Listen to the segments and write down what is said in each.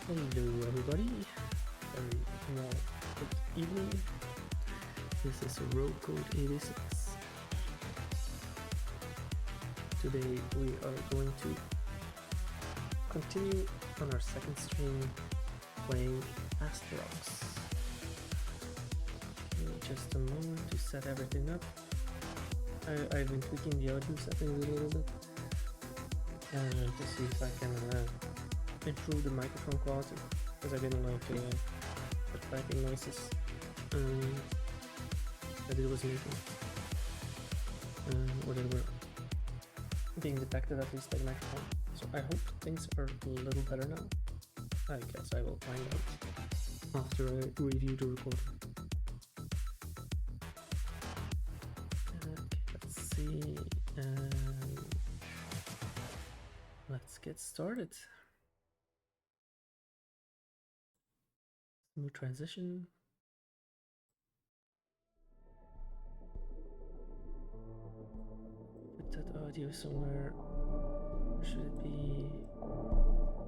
Hello everybody, very well, good evening. This is Road Code 86. Today we are going to continue on our second stream playing Astrox. Give me just a moment to set everything up. I've been tweaking the audio settings a little bit to see if I can improve the microphone quality, because I didn't like the typing noises that it was making, or they were being detected at least by the microphone. So I hope things are a little better now. I guess I will find out after I review the recording. Okay, let's see. Let's get started. Smooth transition. Put that audio somewhere. Should it be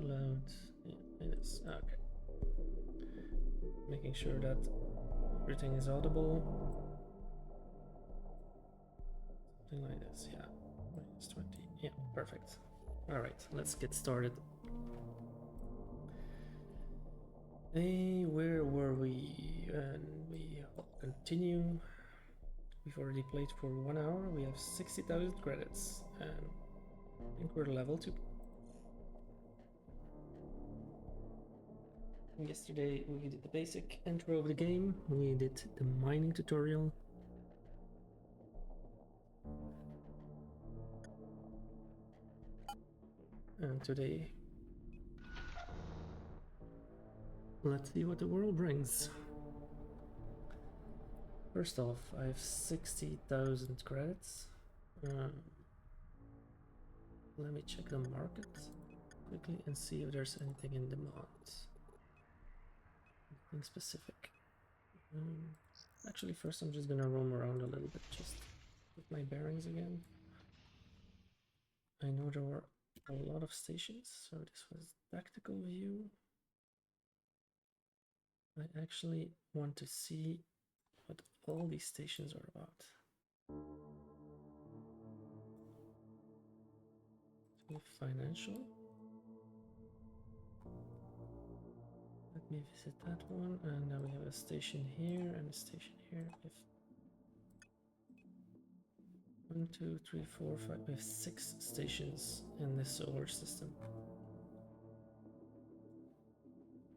loud? Yeah, it is. Okay. Making sure that everything is audible. Something like this, yeah. Minus 20. Yeah, perfect. All right, let's get started. Hey, where were we? And we continue. We've already played for 1 hour. We have 60,000 credits, and I think we're level 2. Yesterday we did the basic intro of the game. We did the mining tutorial. And today, let's see what the world brings. First off, I have 60,000 credits. Let me check the market quickly and see if there's anything in demand. Anything specific. Actually, first I'm just gonna roam around a little bit, just with my bearings again. I know there were a lot of stations, so this was tactical view. I actually want to see what all these stations are about. So financial. Let me visit that one, and now we have a station here and a station here. If 1, 2, 3, 4, 5, we have 6 stations in this solar system.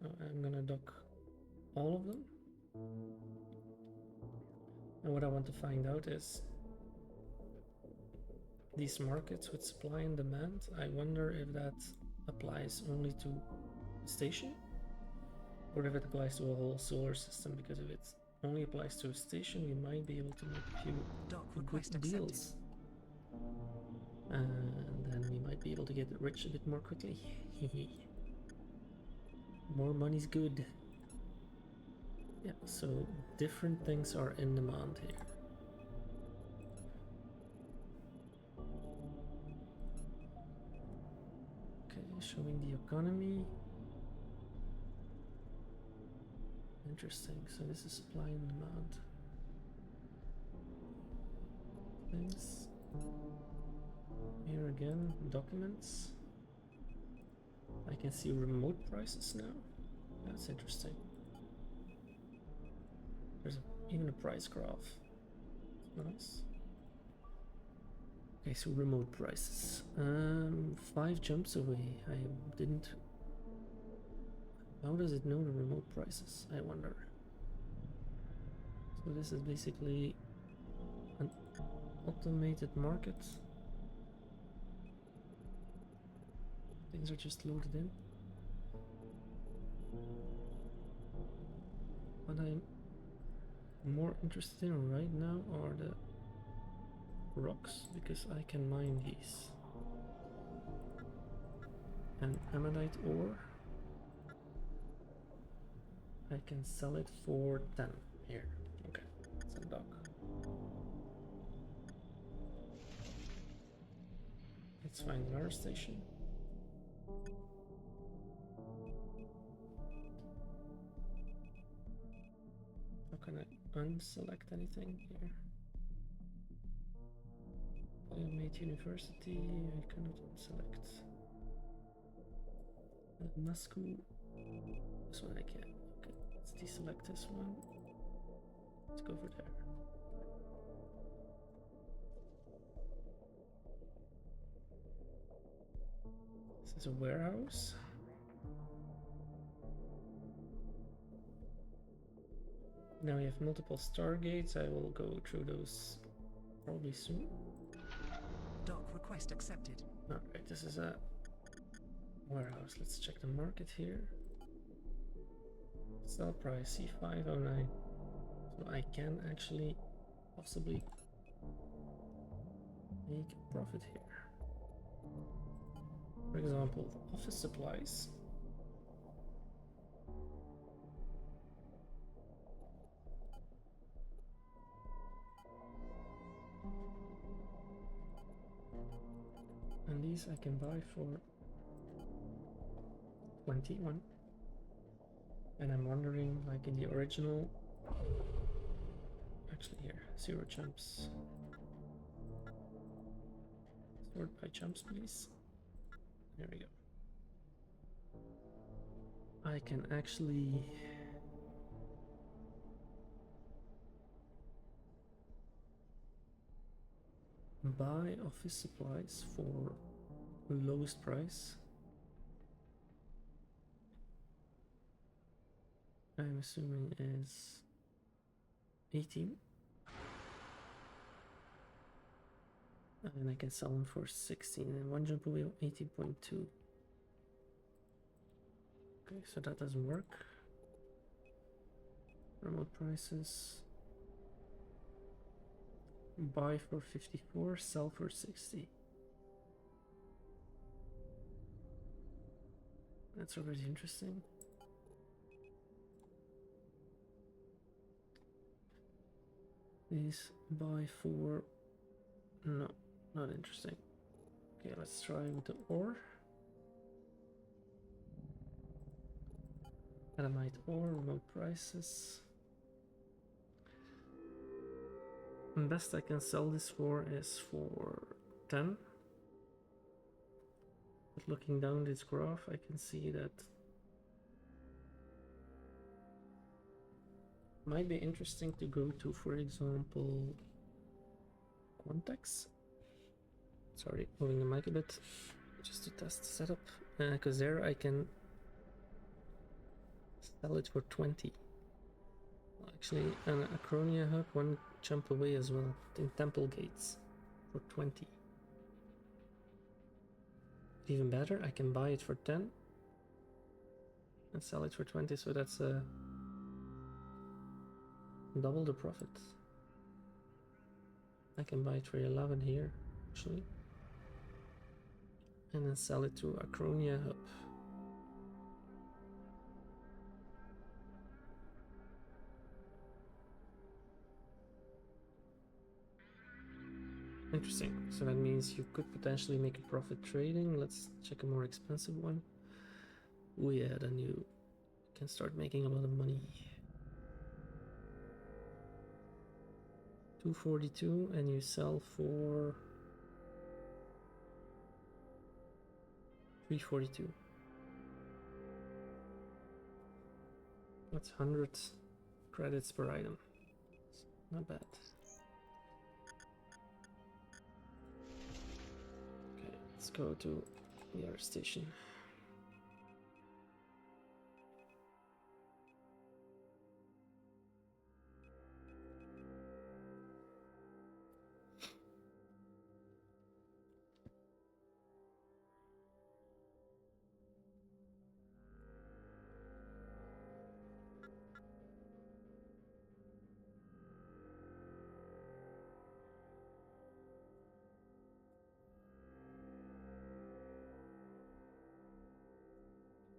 I'm gonna dock all of them. And what I want to find out is these markets with supply and demand. I wonder if that applies only to a station or if it applies to a whole solar system, because if it only applies to a station, we might be able to make a few good deals. And then we might be able to get rich a bit more quickly. More money's good. Yeah, so different things are in demand here. Okay, showing the economy. Interesting, so this is supply and demand. Things. Here again, documents. I can see remote prices now. That's interesting. There's even a price graph. Nice. Okay, so remote prices. 5 jumps away. I didn't. How does it know the remote prices? I wonder. So this is basically an automated market. Things are just loaded in. What I'm more interested in right now are the rocks, because I can mine these. And ammonite ore, I can sell it for 10 here. Okay, it's a dock. Let's find another station. unselect anything here. Biomate University, I cannot unselect. Moscow, this one I can. Okay, let's deselect this one. Let's go over there. This is a warehouse. Now we have multiple stargates. I will go through those probably soon. Dock request accepted. Alright, this is a warehouse. Let's check the market here. Sell price C509. So I can actually possibly make a profit here. For example, office supplies. And these I can buy for 21. And I'm wondering, like in the original, actually here, 0 jumps. Sort by jumps, please. There we go. I can actually buy office supplies for lowest price. I'm assuming is 18. And I can sell them for 16 and one jump away 18.2. Okay, so that doesn't work. Remote prices. Buy for 54, sell for 60. That's already interesting. These buy for... No, not interesting. Okay, let's try with the ore. Adamite ore, remote prices. The best I can sell this for is for 10. But looking down this graph, I can see that might be interesting to go to, for example, Quantex. Sorry, moving the mic a bit, just to test the setup, because there I can sell it for 20. Actually, an Acronia hub, one jump away as well, in Temple Gates, for 20. Even better, I can buy it for 10 and sell it for 20, so that's double the profit. I can buy it for 11 here, actually, and then sell it to Acronia hub. Interesting. So that means you could potentially make a profit trading. Let's check a more expensive one. Oh yeah, then you can start making a lot of money. 242 and you sell for 342. That's 100 credits per item. Not bad. Okay, let's go to the other station.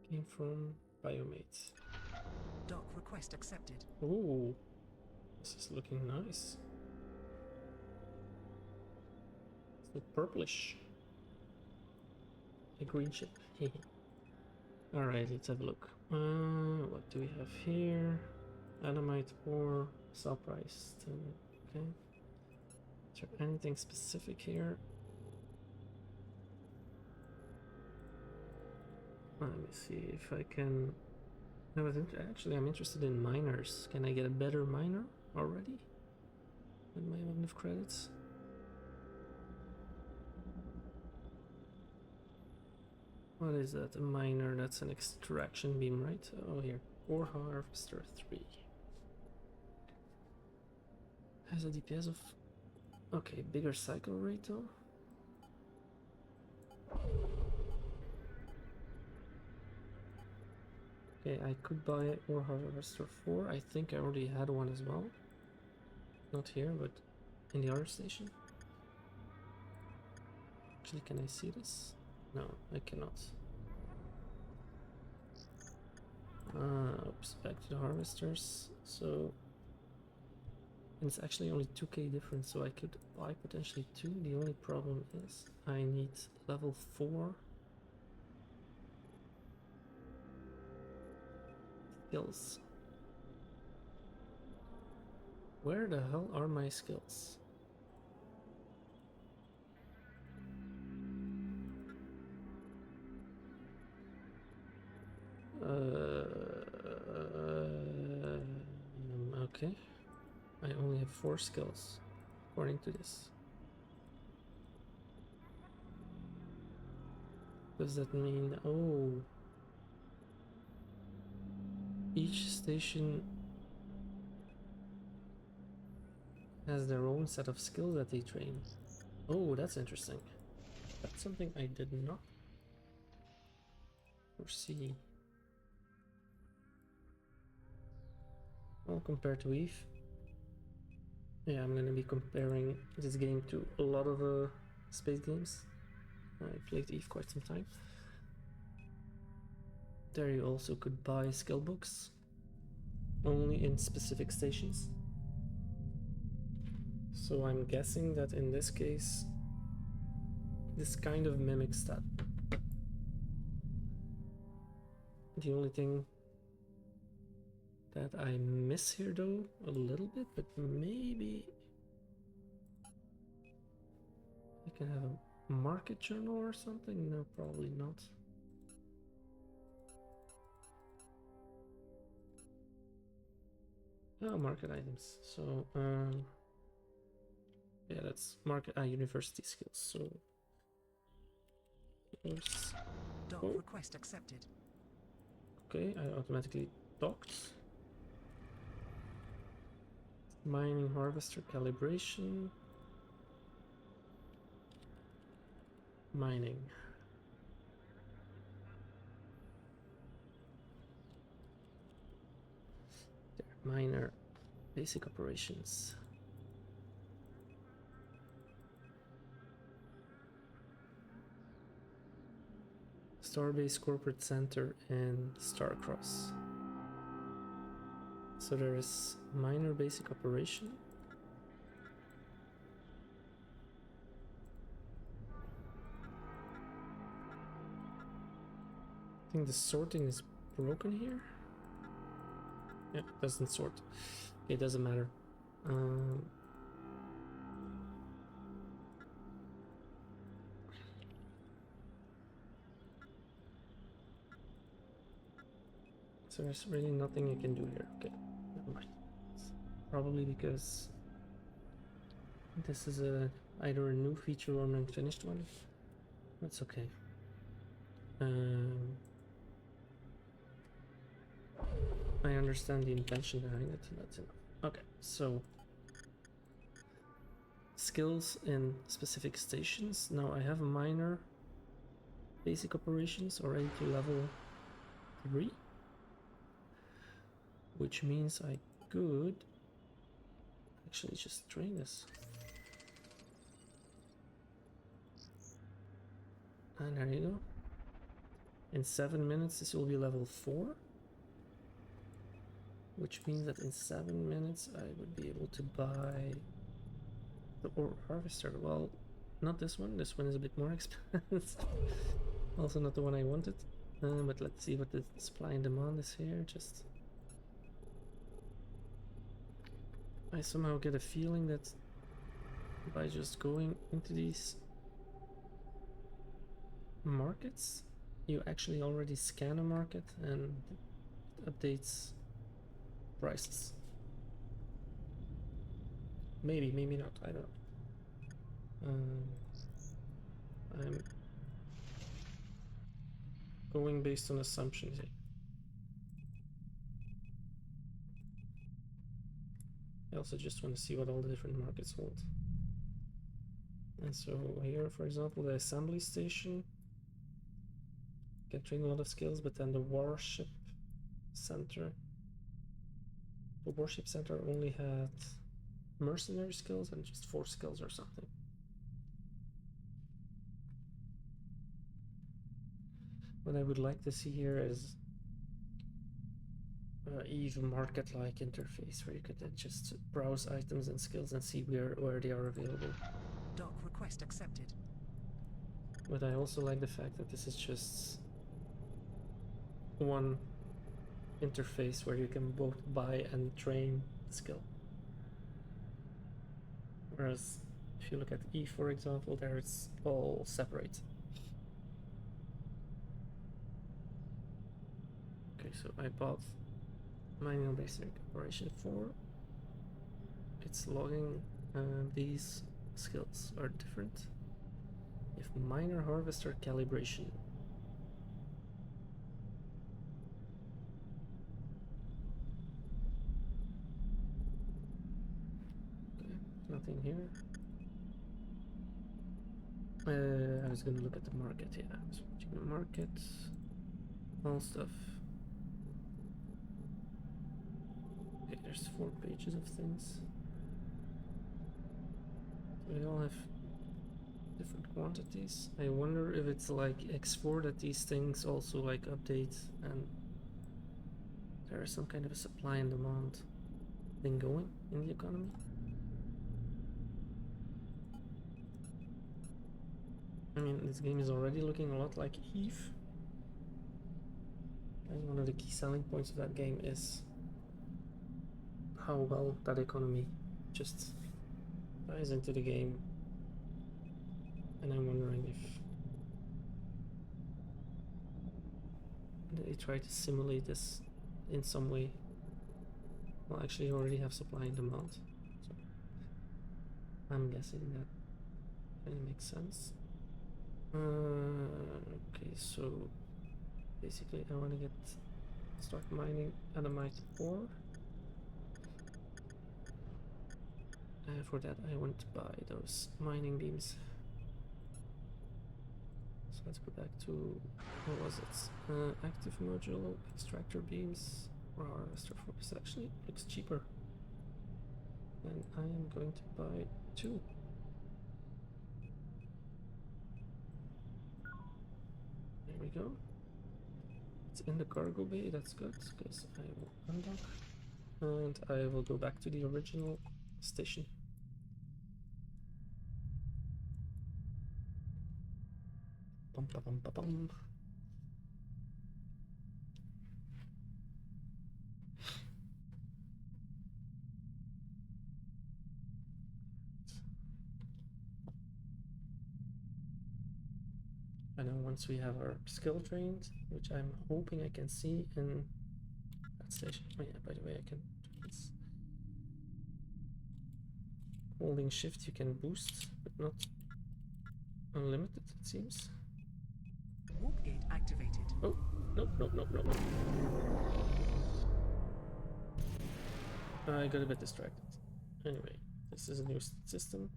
Came from Biomates. Dock request accepted. Oh, this is looking nice. It's look purplish. A green ship. Alright, let's have a look. What do we have here? Adamite ore. Sell price. Okay. Is there anything specific here? Let me see if I can. Actually, I'm interested in miners. Can I get a better miner already? With my amount of credits? What is that? A miner? That's an extraction beam, right? Oh, here. Ore harvester 3. Has a DPS of. Okay, bigger cycle rate though. Okay, I could buy Ore Harvester 4. I think I already had one as well. Not here, but in the other station. Actually, can I see this? No, I cannot. Oops, back to the harvesters. So, and it's actually only 2k difference, so I could buy potentially 2. The only problem is I need level 4 skills. Where the hell are my skills? Okay. I only have 4 skills, according to this. Does that mean, oh, each station has their own set of skills that they train? Oh, that's interesting. That's something I did not foresee. Well, compared to Eve, yeah, I'm gonna be comparing this game to a lot of space games. I played Eve quite some time. There you also could buy skill books, only in specific stations. So I'm guessing that in this case, this kind of mimics that. The only thing that I miss here though, a little bit, but maybe I can have a market journal or something? No, probably not. Oh, market items. So, yeah, that's market university skills. So, Dock oh, request accepted. okay, I automatically docked. Mining harvester calibration. Mining. There, miner basic operations. Starbase Corporate Center and Starcross. So there is minor basic operation. I think the sorting is broken here. Yeah, it doesn't sort. Okay, it doesn't matter. So there's really nothing you can do here. Okay, never mind. It's probably because this is either a new feature or an unfinished one. That's okay. I understand the intention behind it. That's enough. Okay, so skills in specific stations. Now I have minor basic operations already to level 3, which means I could actually just train this. And there you go. In 7 minutes this will be level 4, which means that in 7 minutes I would be able to buy the ore harvester. Well, not this one. This one is a bit more expensive. Also not the one I wanted. But let's see what the supply and demand is here. Just I somehow get a feeling that by just going into these markets, you actually already scan a market and it updates prices. Maybe, maybe not, I don't know. I'm going based on assumptions here. I also just want to see what all the different markets hold. And so here, for example, the assembly station can train a lot of skills, but then the warship center only had mercenary skills and just 4 skills or something. What I would like to see here is even market-like interface where you could then just browse items and skills and see where they are available. Dock request accepted. But I also like the fact that this is just one interface where you can both buy and train the skill. Whereas if you look at E, for example, there it's all separate. Okay, so I bought Mining Basic Operation 4. It's logging these skills are different. If Miner Harvester Calibration. Okay, nothing here. I was gonna look at the market, yeah. So watching the market, all stuff. Okay, there's 4 pages of things. So they all have different quantities. I wonder if it's like X4 that these things also like update and there is some kind of a supply and demand thing going in the economy. I mean, this game is already looking a lot like Eve. And one of the key selling points of that game is how well that economy just ties into the game. And I'm wondering if they try to simulate this in some way. Well, actually, you already have supply and demand. So I'm guessing that kind of makes sense. Okay, so basically I want to start mining adamite ore. For that I want to buy those mining beams. So let's go back to, what was it? Active module, extractor beams, or harvester focus. Actually looks cheaper. And I am going to buy 2. There we go. It's in the cargo bay, that's good, because I will undock. And I will go back to the original station. Bum, ba, bum, ba, bum. And then once we have our skill trained, which I'm hoping I can see in that station. Oh yeah, by the way, I can do this. Holding shift you can boost, but not unlimited, it seems. Warp gate activated. Oh, no, no, no, no, no. I got a bit distracted. Anyway, this is a new system.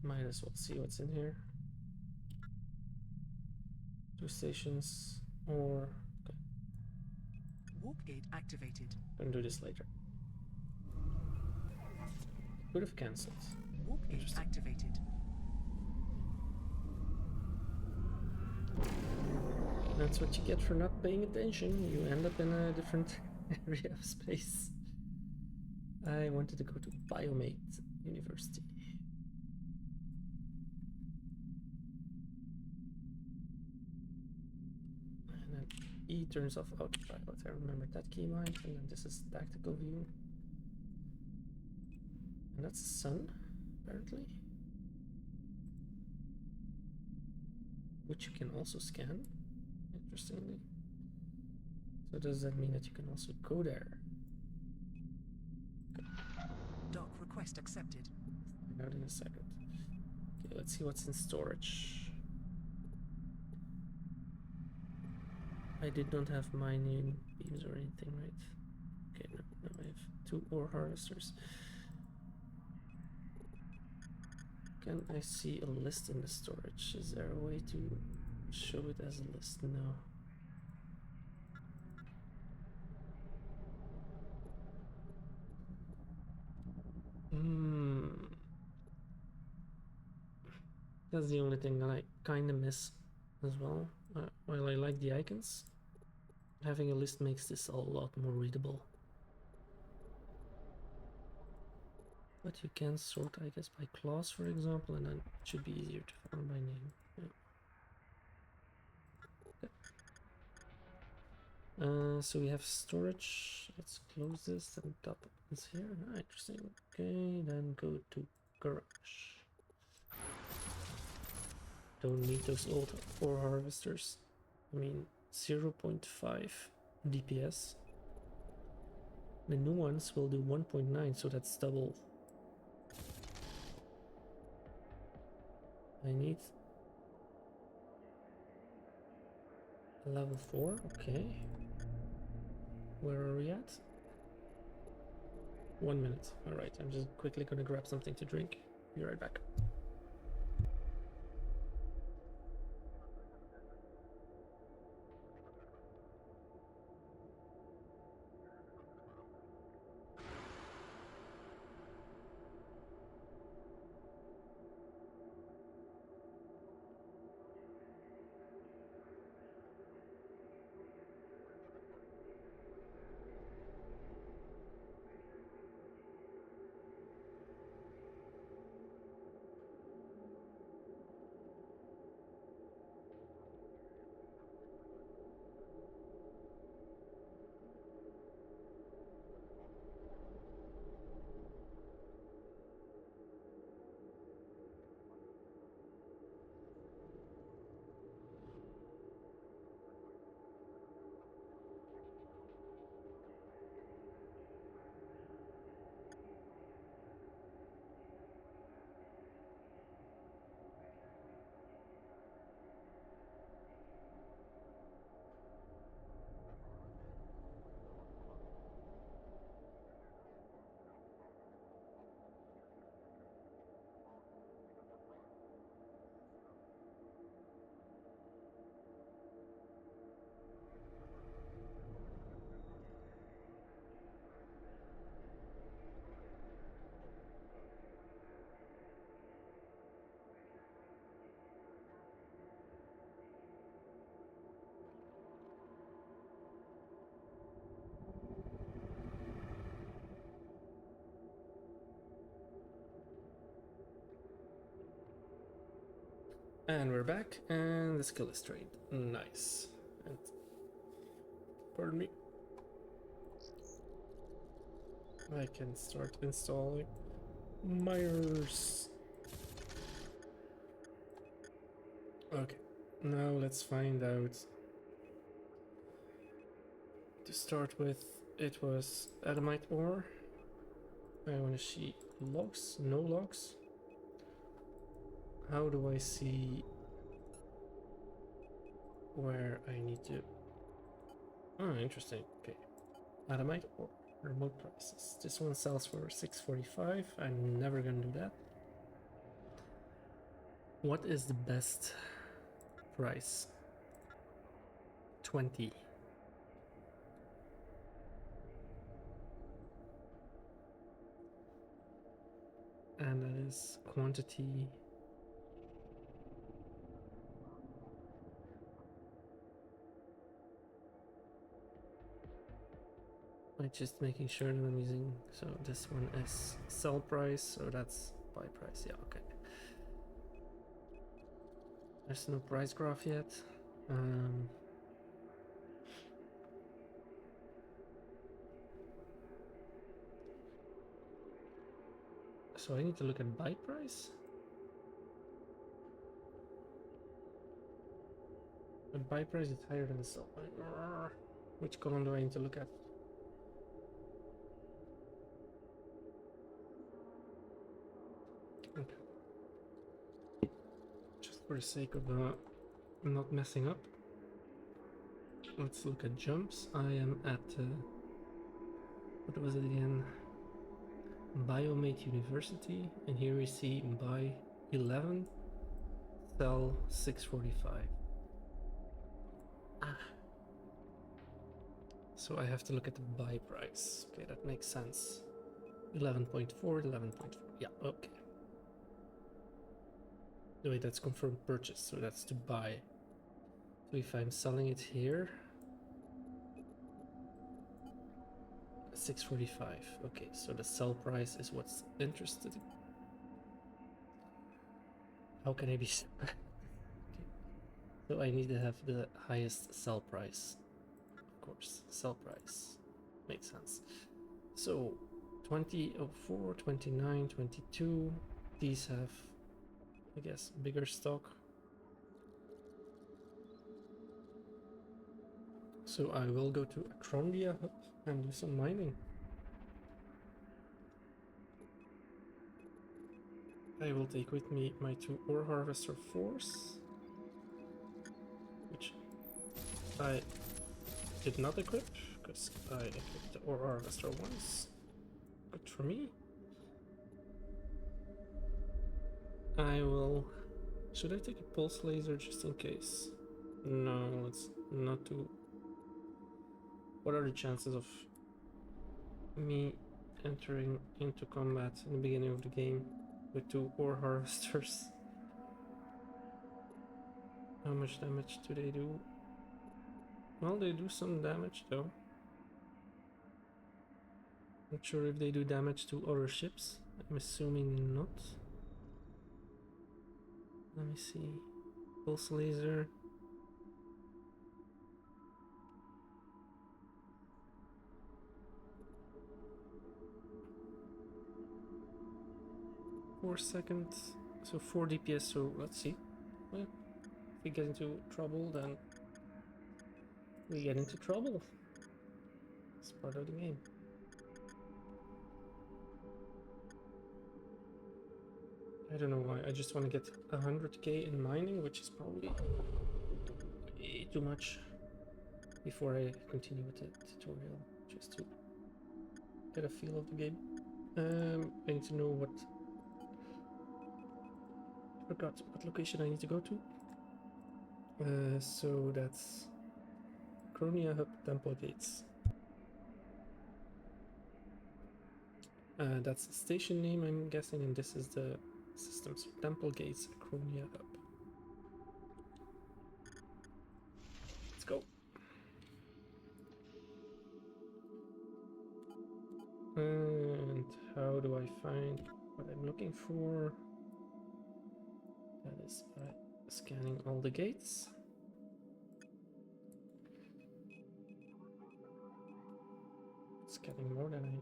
Might as well see what's in here. 2 stations, or... Okay. Warp gate activated. Gonna do this later. Could have cancelled. Warp gate activated. That's what you get for not paying attention. You end up in a different area of space. I wanted to go to Biomate University. And then E turns off autopilot. I remember that keybind, and then this is tactical view. And that's the sun, apparently. Which you can also scan, interestingly. So does that mean that you can also go there? Dock request accepted. Find out in a second. Okay, let's see what's in storage. I did not have mining beams or anything, right? Okay, no, I have 2 ore harvesters. Can I see a list in the storage? Is there a way to show it as a list? No. That's the only thing that I kind of miss as well. While I like the icons, having a list makes this a lot more readable. But you can sort, I guess, by class, for example, and then it should be easier to find by name. Yeah. So we have storage. Let's close this and top is here. Interesting. Okay, then go to garage. Don't need those old ore harvesters. I mean, 0.5 DPS. The new ones will do 1.9, so that's double. I need level 4, okay. Where are we at? 1 minute. Alright, I'm just quickly gonna grab something to drink. Be right back. And we're back, and the skill is trained. Nice. And pardon me. I can start installing miners. Okay, now let's find out. To start with, it was adamite ore. I want to see logs, no logs. How do I see where I need to? Oh, interesting. Okay, adamite ore, remote prices. This one sells for 645. I'm never gonna do that. What is the best price? 20. And that is quantity. I'm just making sure that I'm using, so this one is sell price, so that's buy price. Yeah, okay. There's no price graph yet. So I need to look at buy price. But buy price is higher than the sell price. Which column do I need to look at? Okay. Just for the sake of not messing up, let's look at jumps. I am at what was it again? Biomate University, and here we see buy 11, sell 645. So I have to look at the buy price. Okay, that makes sense. 11.4, 11.4. Yeah, okay. Wait, that's confirmed purchase, so that's to buy. So if I'm selling it here, 645. Okay, so the sell price is what's interested. How can I be? Okay. So I need to have the highest sell price. Of course, sell price makes sense. So 2004, 29, 22. These have, I guess, bigger stock. So I will go to Acrondia Hub and do some mining. I will take with me my 2 ore harvester 4s, which I did not equip because I equipped the ore harvester once. Good for me. I will. Should I take a pulse laser just in case? No, let's not do. What are the chances of me entering into combat in the beginning of the game with 2 ore harvesters? How much damage do they do? Well, they do some damage though. Not sure if they do damage to other ships. I'm assuming not. Let me see. Pulse laser. Four seconds. So 4 DPS. So let's see. Well, if we get into trouble, then we get into trouble. It's part of the game. I don't know why. I just want to get 100k in mining, which is probably way too much before I continue with the tutorial, just to get a feel of the game. I need to know what. I forgot what location I need to go to. So that's Cronia Hub Temple Gates. That's the station name, I'm guessing, and this is the system. So Temple Gates, Cronia Hub. Let's go. And how do I find what I'm looking for? That is by scanning all the gates. Scanning more than I.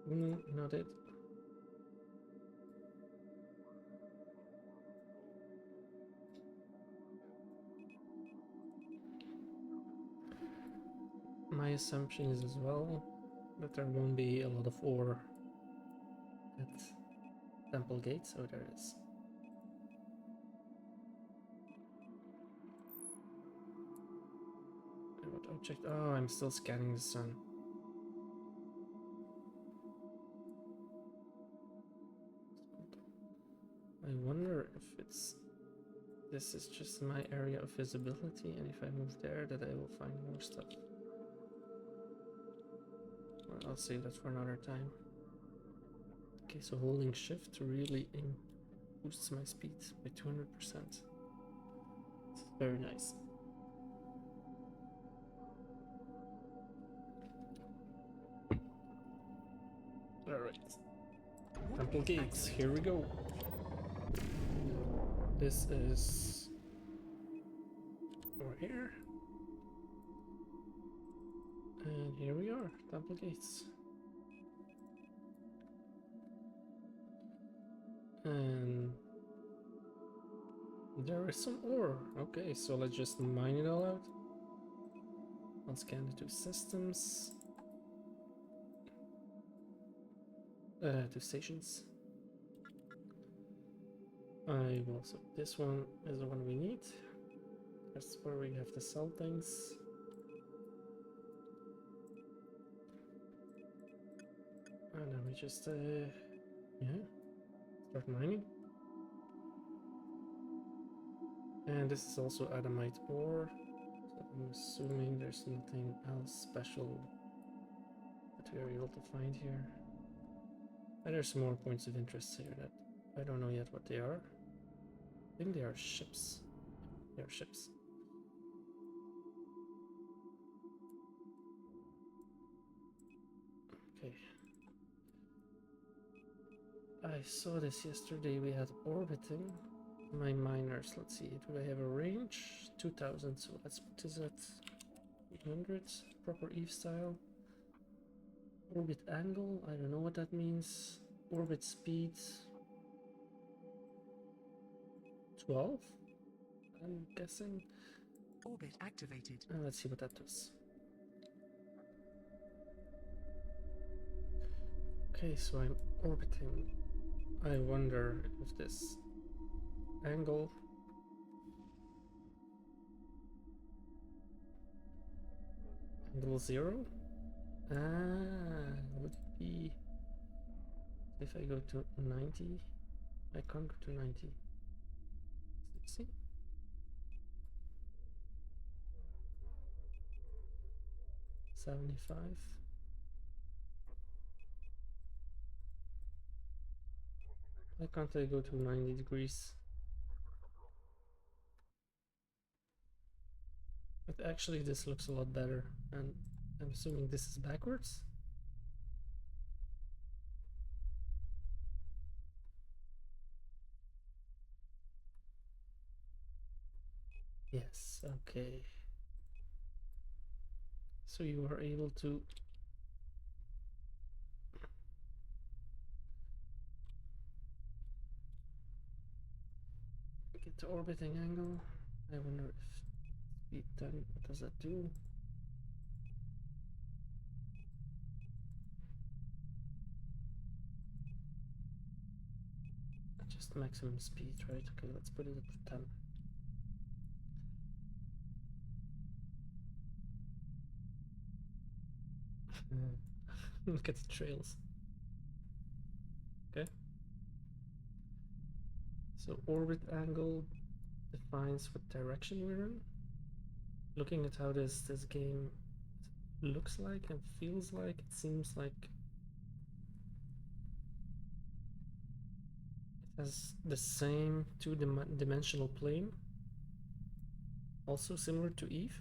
Damn it. Not it. My assumption is as well that there won't be a lot of ore at Temple Gate, so there is. What object? Oh, I'm still scanning the sun. I wonder if it's. This is just my area of visibility, and if I move there, that I will find more stuff. Well, I'll save that for another time. Okay, so holding shift really boosts my speed by 200%. It's very nice. Alright. Temple Gates, here we go. This is over here. And here we are, Temple Gates. And there is some ore. Okay, so let's just mine it all out. I'll scan the two systems. Two stations. I will, so this one is the one we need. That's where we have to sell things. And then we just, yeah, start mining. And this is also adamite ore. So I'm assuming there's nothing else special that we are able to find here. And there's some more points of interest here that I don't know yet what they are. I think they are ships. They are ships. Okay. I saw this yesterday. We had orbiting. My miners, let's see. Do I have a range? 2000. So let's put this at 800. Proper Eve style. Orbit angle. I don't know what that means. Orbit speed. 12. I'm guessing. Orbit activated. Let's see what that does. Okay, so I'm orbiting. I wonder if this angle angle 0 would be if I go to 90. I can't go to 90. 60. 75. Why can't I go to 90 degrees? But actually this looks a lot better, and I'm assuming this is backwards. Yes, okay. So you are able to get the orbiting angle. I wonder if speed 10, what does that do? Just maximum speed, right? Okay, let's put it at 10. Look at the trails. Okay. So orbit angle defines what direction we're in. Looking at how this game looks like and feels like, it seems like it has the same two-dimensional plane, also similar to Eve.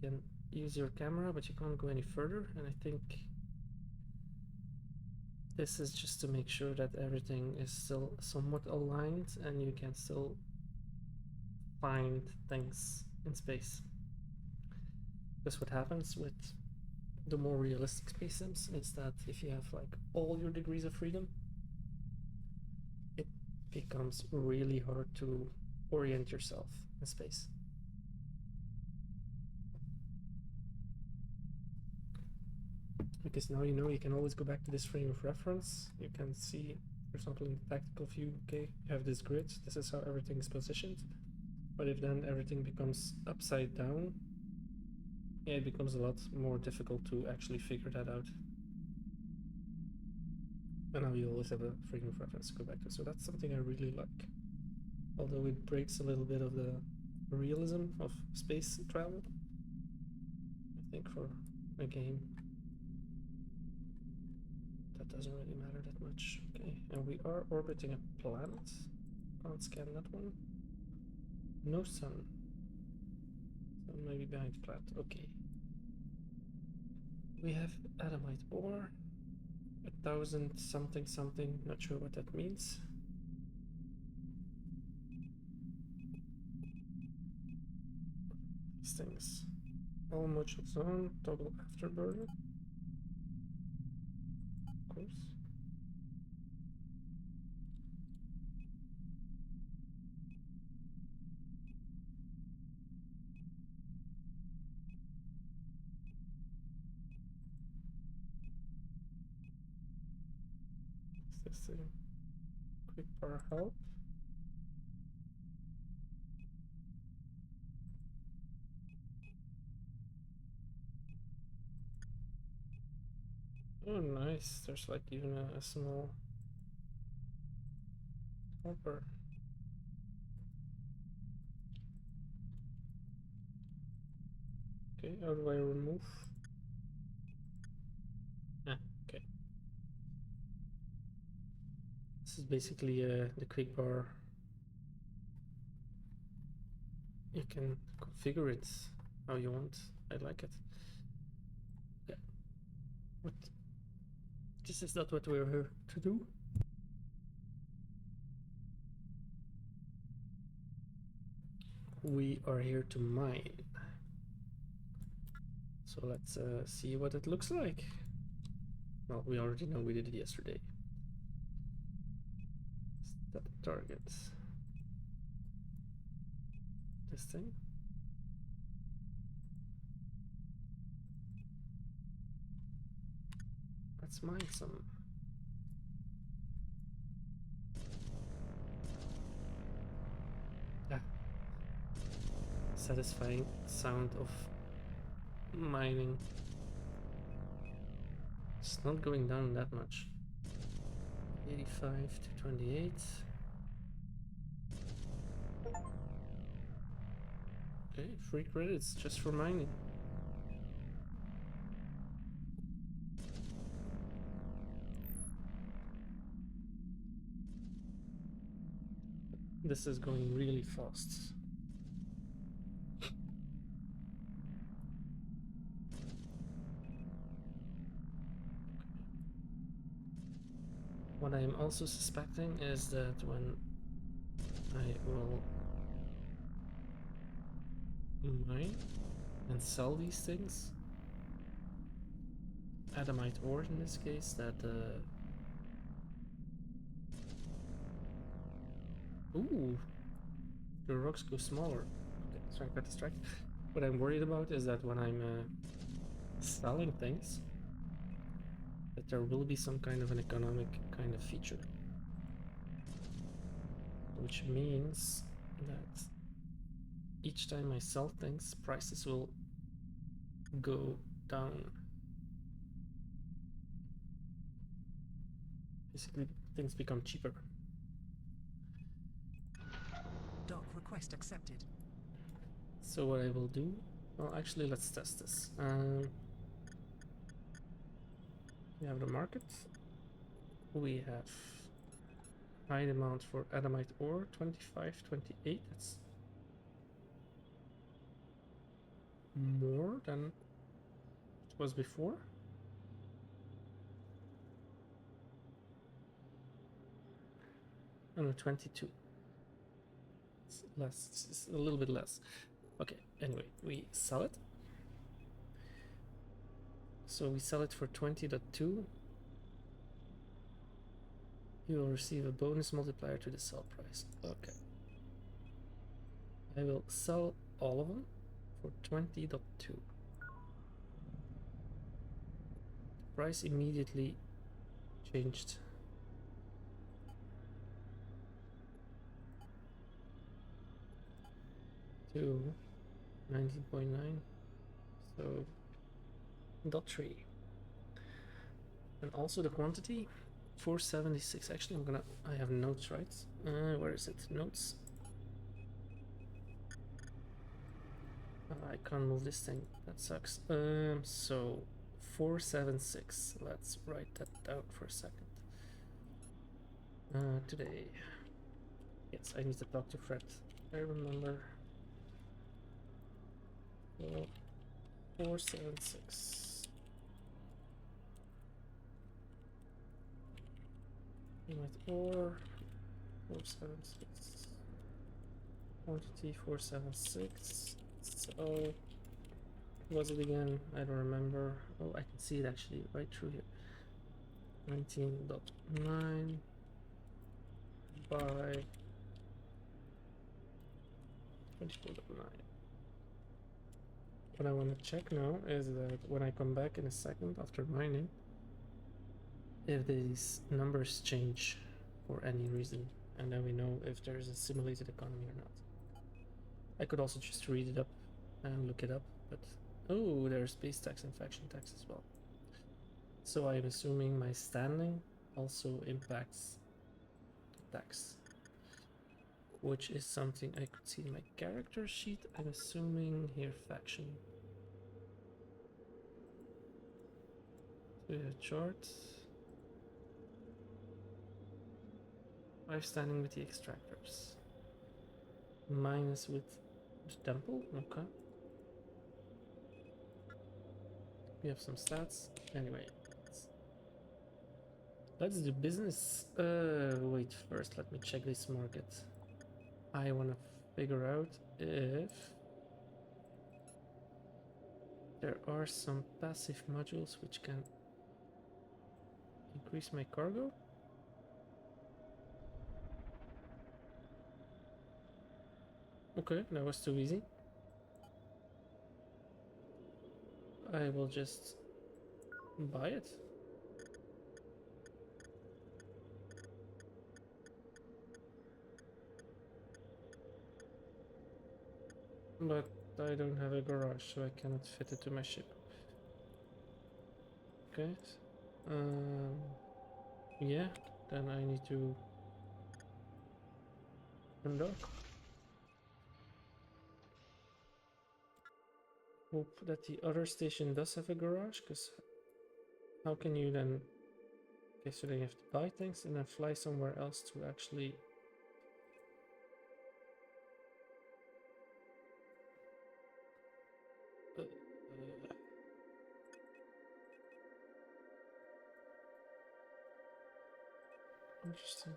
You can use your camera, but you can't go any further, and I think this is just to make sure that everything is still somewhat aligned and you can still find things in space. Because what happens with the more realistic space sims is that if you have like all your degrees of freedom, it becomes really hard to orient yourself in space. Because now you know you can always go back to this frame of reference. You can see, for example, in the tactical view, okay, you have this grid, this is how everything is positioned. But if then everything becomes upside down, yeah, it becomes a lot more difficult to actually figure that out. And now you always have a frame of reference to go back to. So that's something I really like. Although it breaks a little bit of the realism of space travel, I think for a game that doesn't really matter that much. Okay, and we are orbiting a planet. Can't scan that one. No sun. So maybe behind the planet. Okay. We have adamite ore. 1000 something something. Not sure what that means. These things. All module zone. Toggle afterburner. Of course. this thing? Quick power help. Oh, nice. There's like even a small hopper. Okay, how do I remove? Ah, okay. This is basically the quick bar. You can configure it how you want. I like it. Yeah. But this is not what we're here to do. We are here to mine. So let's see what it looks like. Well, we already know we did it yesterday. Set targets. This thing. Let's mine some. Yeah. Satisfying sound of mining. It's not going down that much. 85 to 28. Okay, free credits just for mining. This is going really fast. What I am also suspecting is that when I will mine and sell these things, adamite ore in this case, that ooh, the rocks go smaller. Okay, so I got distracted. What I'm worried about is that when I'm selling things, that there will be some kind of an economic kind of feature, which means that each time I sell things, prices will go down. Basically, things become cheaper. Dock request accepted. So what I will do, well, actually, let's test this. We have the market. We have high demand for adamite ore, 25, 28. That's more than it was before. Oh no, 22. It's less, it's a little bit less. Okay, anyway, we sell it. So we sell it for 20.2. You will receive a bonus multiplier to the sell price. Okay. I will sell all of them for 20.2. The price immediately changed. To 19.9. So .3. And also the quantity 476. Actually, I have notes, right? Where is it? Notes. I can't move this thing. That sucks. So 476. Let's write that down for a second. Today. Yes, I need to talk to Fred. I remember. 476. Or 476. Quantity 476. So was it again? I don't remember. Oh, I can see it actually right through here. 19.9 by 24.9. What I want to check now is that when I come back in a second after mining, if these numbers change for any reason, and then we know if there's a simulated economy or not. I could also just read it up and look it up, but oh, there's base tax and faction tax as well. So I'm assuming my standing also impacts tax, which is something I could see in my character sheet. I'm assuming here faction. So we have a chart. I'm standing with the extractors. Minus with the temple. Okay. We have some stats. Anyway, let's do business. Wait, first let me check this market. I want to figure out if there are some passive modules which can increase my cargo. Okay, that was too easy. I will just buy it. But I don't have a garage, so I cannot fit it to my ship. Okay. Yeah, then I need to undock. Hope that the other station does have a garage, because how can you then... Okay, so they have to buy things and then fly somewhere else to actually... Interesting.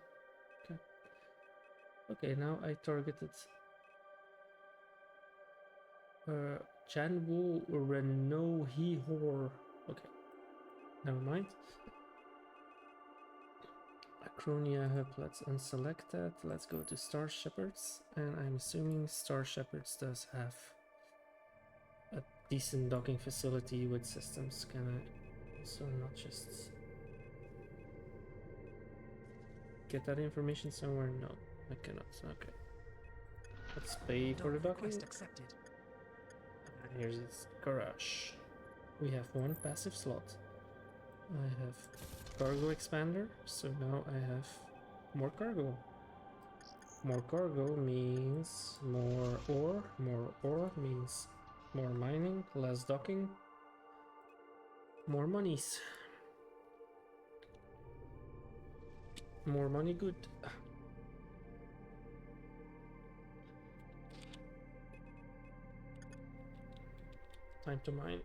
Okay. Okay, now I targeted Janwo Renault Hihor. Okay, never mind. Acronia Hub, let's unselect that. Let's go to Star Shepherds, and I'm assuming Star Shepherds does have a decent docking facility with systems. Can I also not just get that information somewhere? No, I cannot. Okay. Let's pay for the docking. Request accepted. And here's its garage. We have one passive slot. I have cargo expander, so now I have more cargo. More cargo means more ore. More ore means more mining, less docking, more monies. More money good. Time to mine.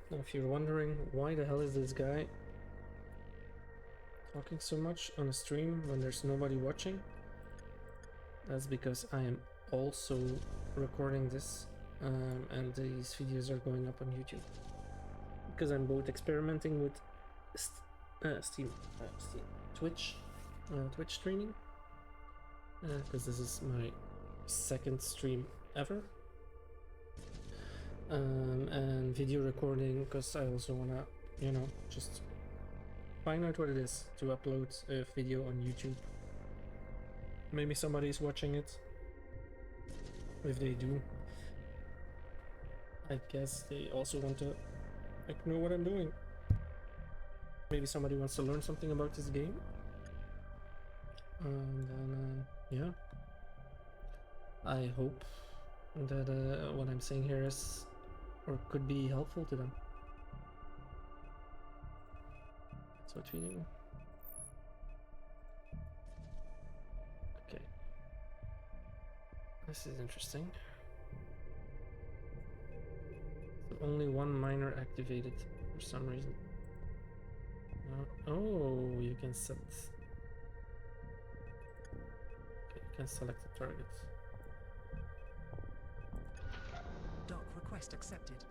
Now, if you're wondering why the hell is this guy talking so much on a stream when there's nobody watching, that's because I am also recording this and these videos are going up on YouTube. Because I'm both experimenting with Twitch streaming, because this is my second stream ever. And video recording, because I also wanna, you know, just find out what it is to upload a video on YouTube. Maybe somebody's watching it. If they do, I guess they also want to like know what I'm doing. Maybe somebody wants to learn something about this game. And then, yeah. I hope that what I'm saying here is or could be helpful to them. That's what we do. Okay. This is interesting. So only one miner activated for some reason. Oh, you can set. Okay, you can select the target. Dock request accepted.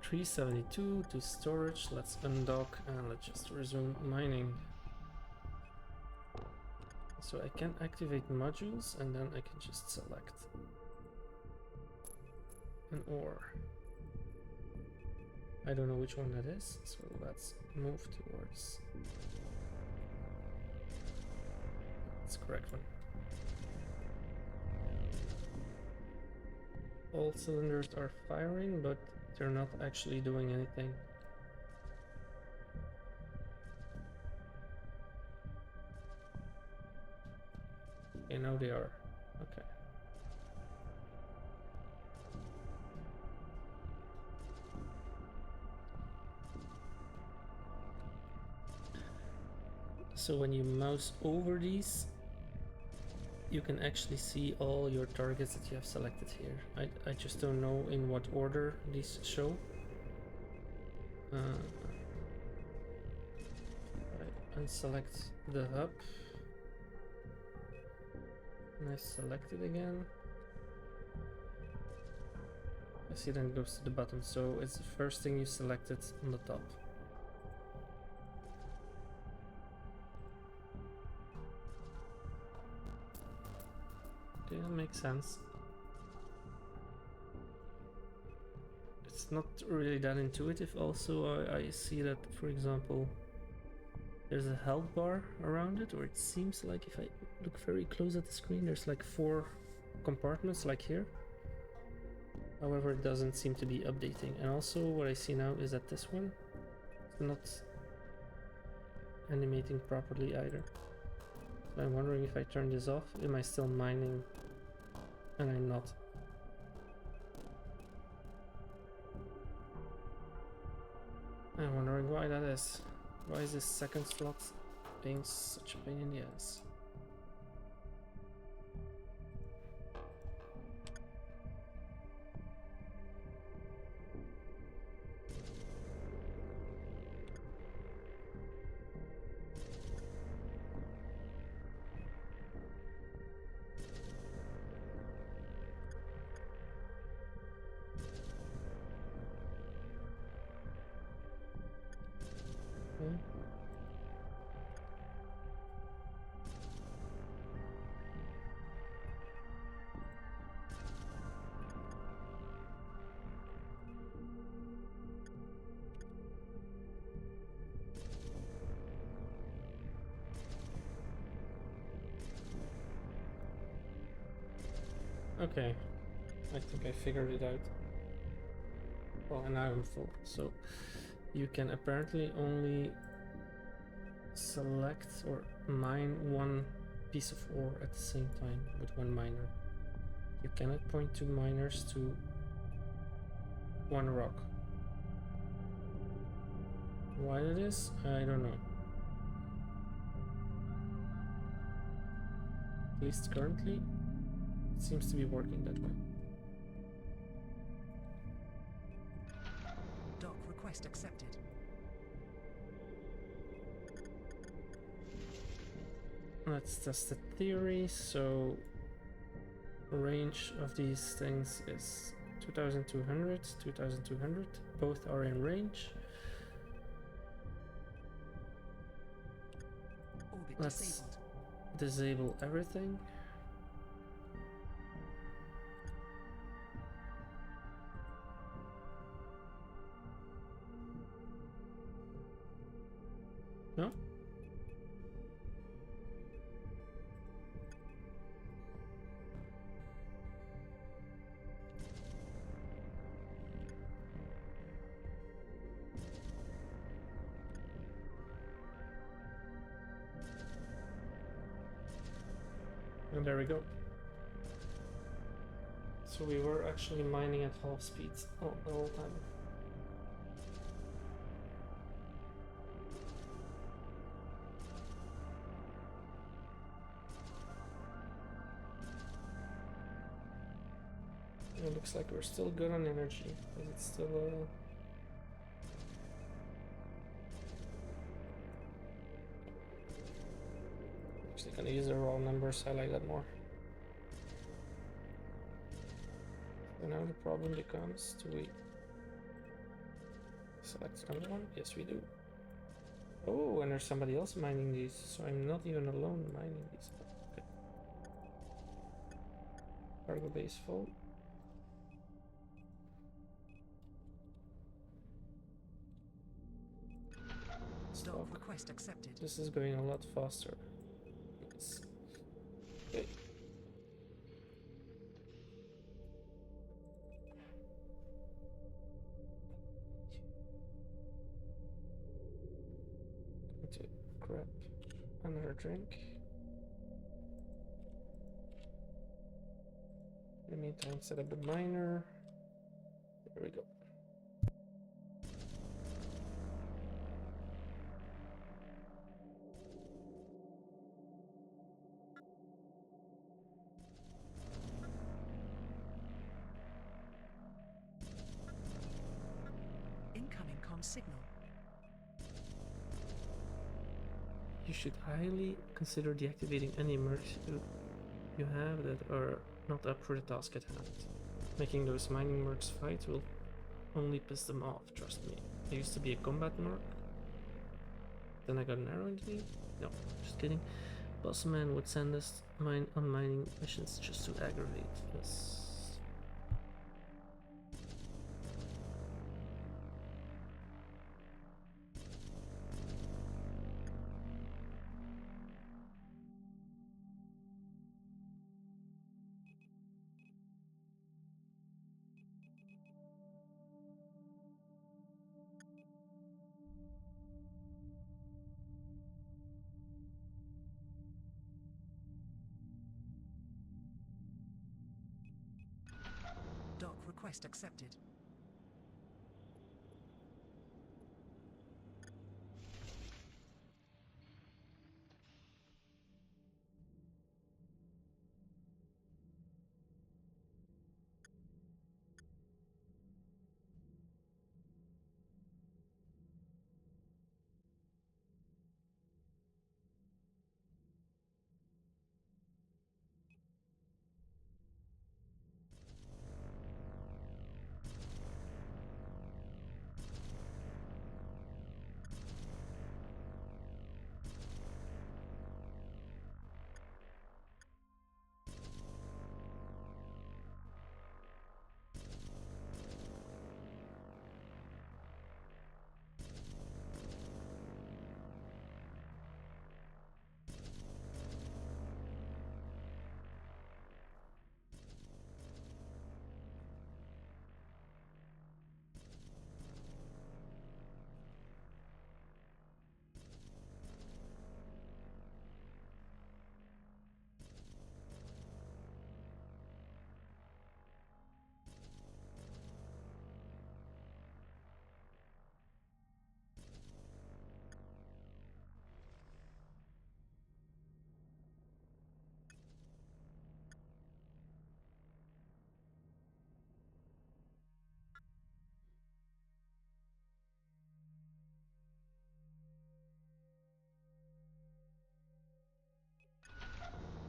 372 to storage. Let's undock and let's just resume mining. So I can activate modules and then I can just select an ore. I don't know which one that is, so let's move towards. That's the correct one. All cylinders are firing, but they're not actually doing anything. Okay, now they are. Okay. So when you mouse over these, you can actually see all your targets that you have selected here. I just don't know in what order these show. I unselect the hub. And I select it again. I see then it goes to the bottom, so it's the first thing you selected on the top. Okay, that makes sense. It's not really that intuitive. Also, I see that, for example, there's a health bar around it, or it seems like if I look very close at the screen, there's like 4 compartments like here. However, it doesn't seem to be updating. And also what I see now is that this one is not animating properly either. So I'm wondering if I turn this off, am I still mining? And I'm not. I'm wondering why that is. Why is this second slot being such a pain in the ass? Okay, I think I figured it out. Well, and now I'm full. So you can apparently only select or mine one piece of ore at the same time with one miner. You cannot point two miners to one rock. Why that is, I don't know. At least currently, it seems to be working that way. Dock request accepted. Let's test the theory. So range of these things is 2200, 2200. Both are in range. Orbit Let's disabled. disable everything. No? And there we go. So we were actually mining at half speed the whole time. looks like we're still good on energy. Is it still actually gonna use the raw numbers, I like that more. So now the problem becomes, do we select another one? Yes, we do. Oh, and there's somebody else mining these, so I'm not even alone mining these. Okay. Cargo base full. Dock request accepted. This is going a lot faster. Yes. Okay. Going to grab another drink. In the meantime, set up the miner. There we go. Incoming com signal. You should highly consider deactivating any mercs you have that are not up for the task at hand. Making those mining mercs fight will only piss them off, trust me. I used to be a combat merc. Then I got an arrow into me. No, just kidding. Boss man would send us on mining missions just to aggravate us. Dock request accepted.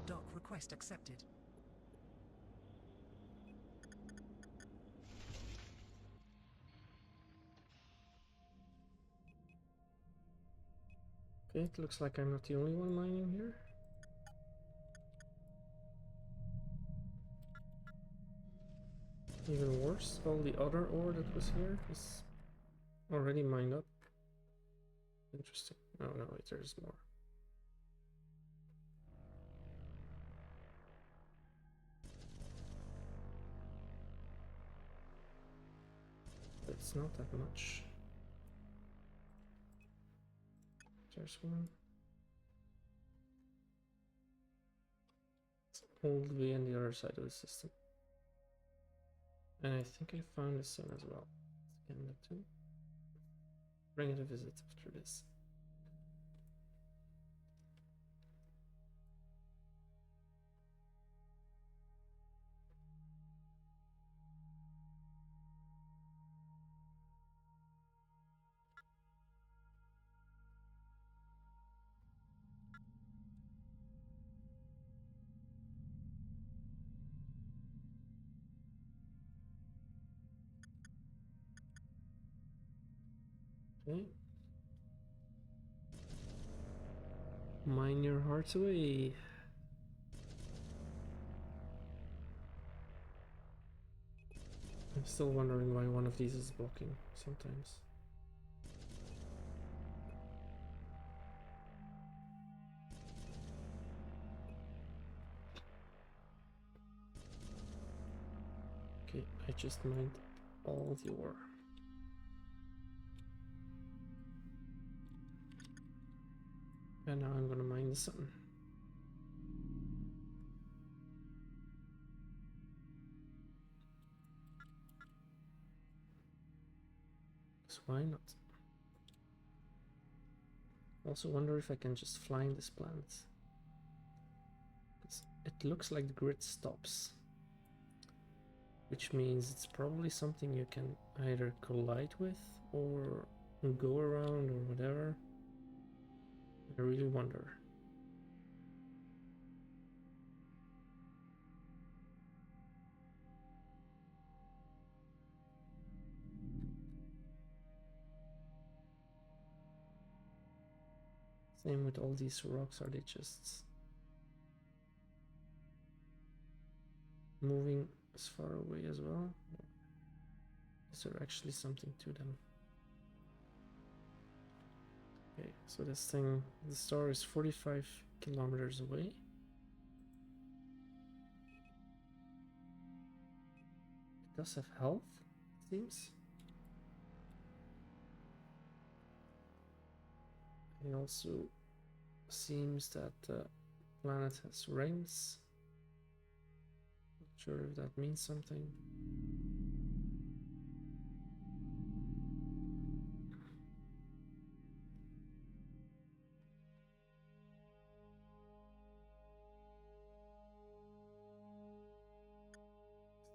Dock request accepted. Okay, it looks like I'm not the only one mining here. Even worse, all the other ore that was here is already mined up. Interesting. Oh no, wait, there's more. It's not that much. There's one. It's all the way on the other side of the system. And I think I found this one as well. Scan that too. Bring it a visit after this. Okay. Mine your hearts away. I'm still wondering why one of these is blocking sometimes. Okay, I just mined all the ore. And now I'm gonna mine the sun. So why not? Also wonder if I can just fly in this planet. It looks like the grid stops. Which means it's probably something you can either collide with or go around or whatever. I really wonder. Same with all these rocks, are they just moving as far away as well? Is there actually something to them? Okay, so this thing, the star is 45 kilometers away. It does have health, it seems. It also seems that the planet has rings. Not sure if that means something.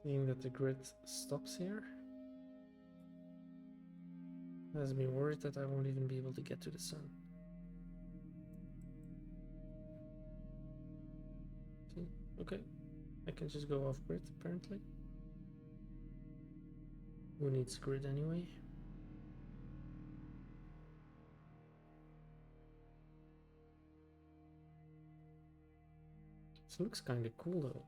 Seeing that the grid stops here has me worried that I won't even be able to get to the sun. See? Okay, I can just go off grid apparently. Who needs grid anyway? This looks kind of cool though.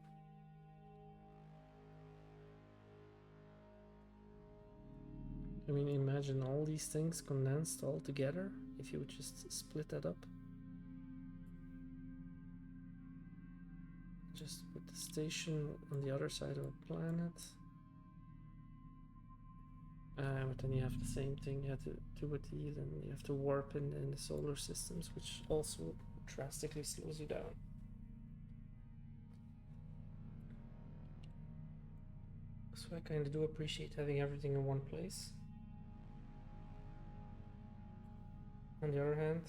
I mean, imagine all these things condensed all together if you would just split that up. Just put the station on the other side of the planet. But then you have the same thing you have to do with these, and you have to warp in the solar systems, which also drastically slows you down. So I kind of do appreciate having everything in one place. On the other hand,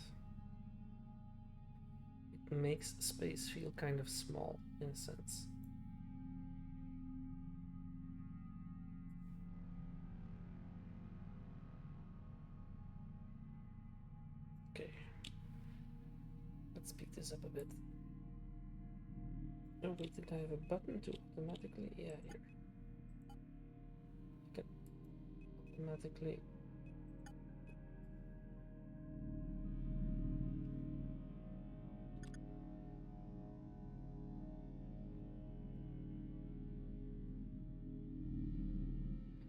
it makes space feel kind of small in a sense. Okay, let's speed this up a bit. Oh wait, did I have a button to automatically? Yeah, here. You can automatically.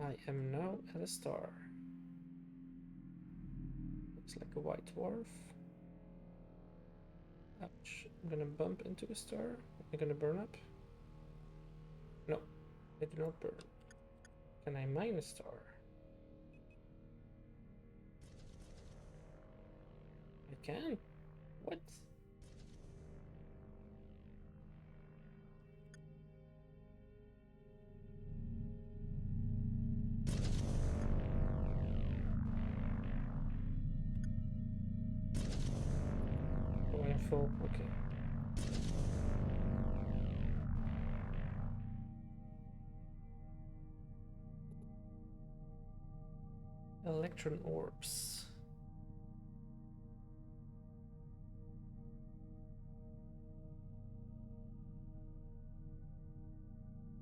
I am now at a star. Looks like a white dwarf. Ouch. I'm gonna bump into a star. Am I gonna burn up? No, I do not burn. Can I mine a star? I can. What? Going full. Okay. Electron orbs.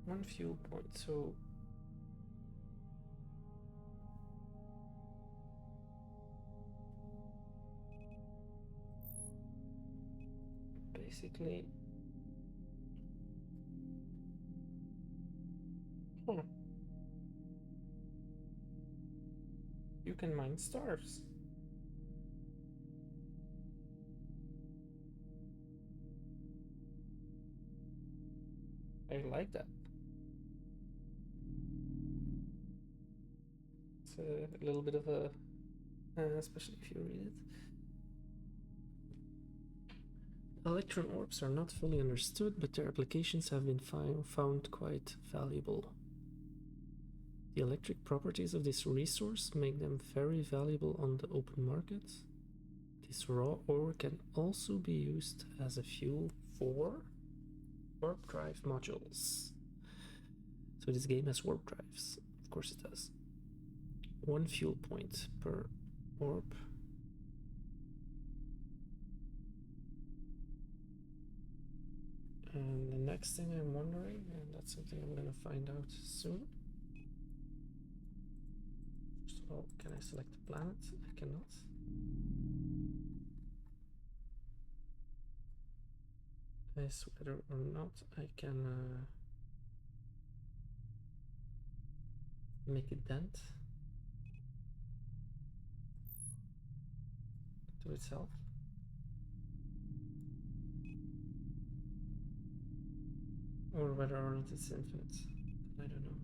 One fuel point, so basically... You can mine stars. I like that. It's a little bit of a... especially if you read it. Electron orbs are not fully understood, but their applications have been found quite valuable. The electric properties of this resource make them very valuable on the open market. This raw ore can also be used as a fuel for warp drive modules. So this game has warp drives. Of course it does. 1 fuel point per orb. And the next thing I'm wondering, and that's something I'm gonna find out soon. First of all, can I select the planet? I cannot. Is whether or not I can make a dent to itself. Or whether or not it's infinite. I don't know.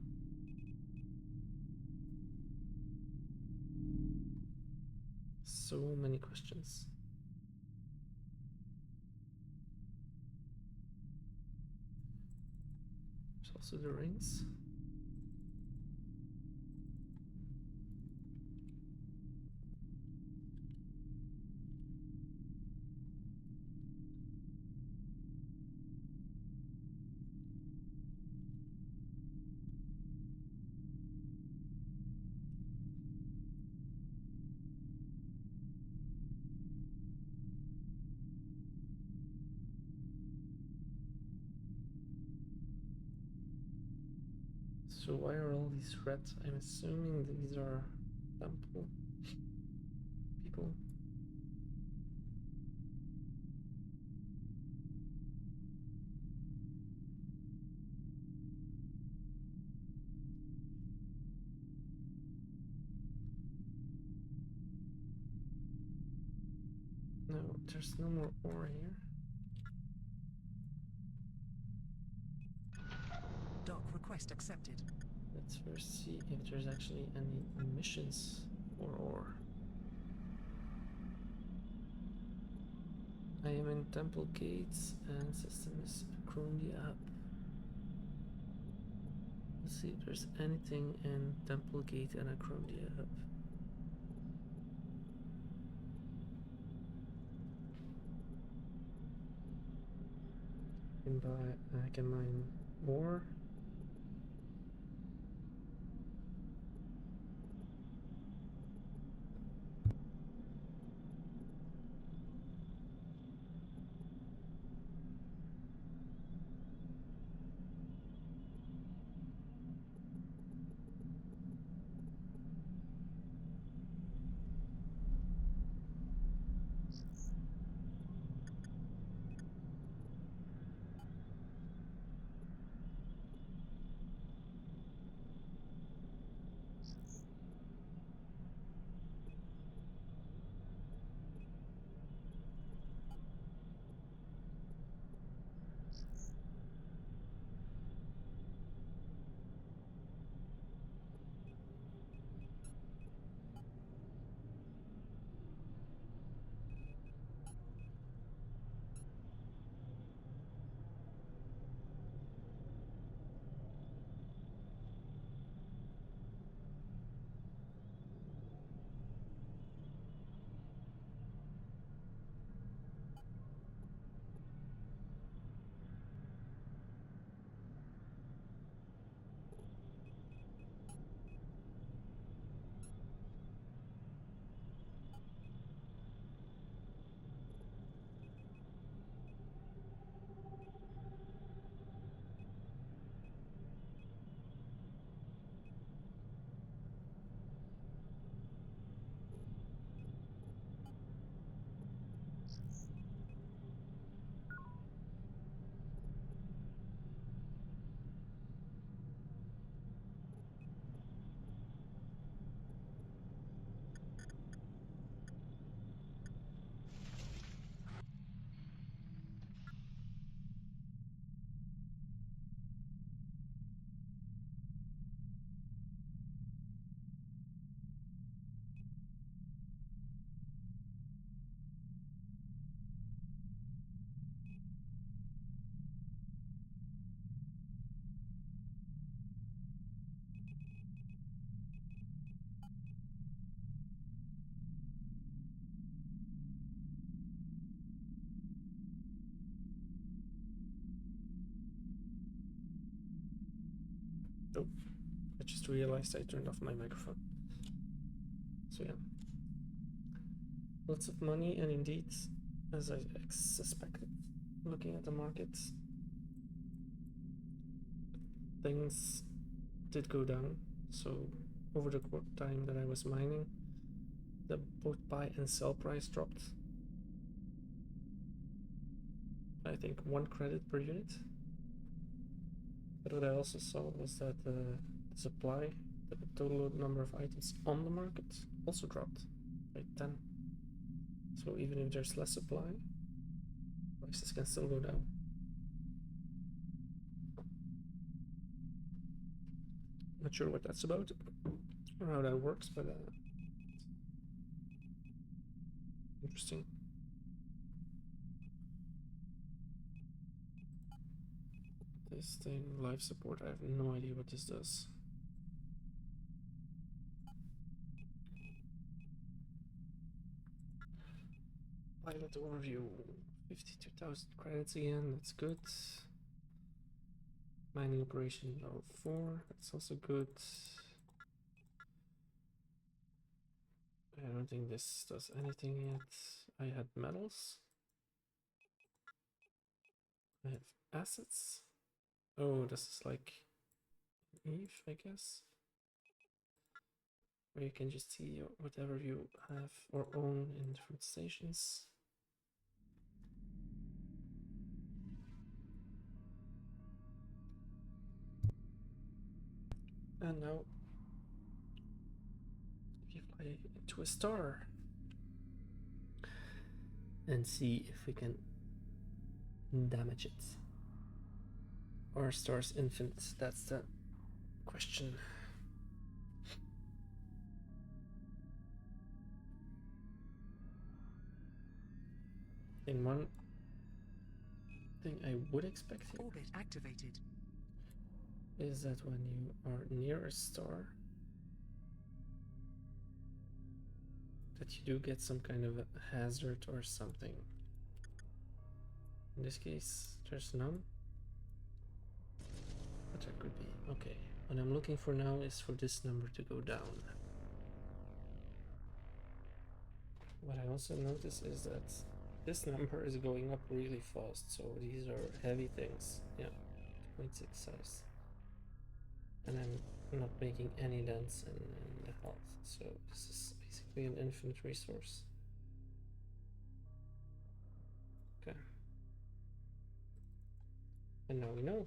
So many questions. There's also the rings. So why are all these red? I'm assuming these are temple people. No, there's no more ore here. Dock request accepted. Let's first see if there's actually any missions for ore. I am in Temple Gates and system is Acronia Hub. Let's see if there's anything in Temple Gate and Acronia Hub. I can mine more. Oh, I just realized I turned off my microphone. So yeah, lots of money, and indeed, as I suspected, looking at the markets, things did go down. So over the time that I was mining, the both buy and sell price dropped. I think 1 credit per unit. But what I also saw was that the supply, the total number of items on the market, also dropped by 10. So even if there's less supply, prices can still go down. Not sure what that's about or how that works, but interesting. This thing, life support, I have no idea what this does. Pilot overview, 52,000 credits again, that's good. Mining operation level 4, that's also good. I don't think this does anything yet. I had metals. I have assets. Oh, this is like Eve, I guess. Where you can just see whatever you have or own in different stations. And now, if you fly into a star and see if we can damage it. Are stars infinite? That's the question. In one thing I would expect here Orbit activated. is that when you are near a star, that you do get some kind of a hazard or something. In this case, there's none. But there could be. Okay. What I'm looking for now is for this number to go down. What I also notice is that this number is going up really fast. So these are heavy things. Yeah. 0.6 size. And I'm not making any dents in the health. So this is basically an infinite resource. Okay. And now we know.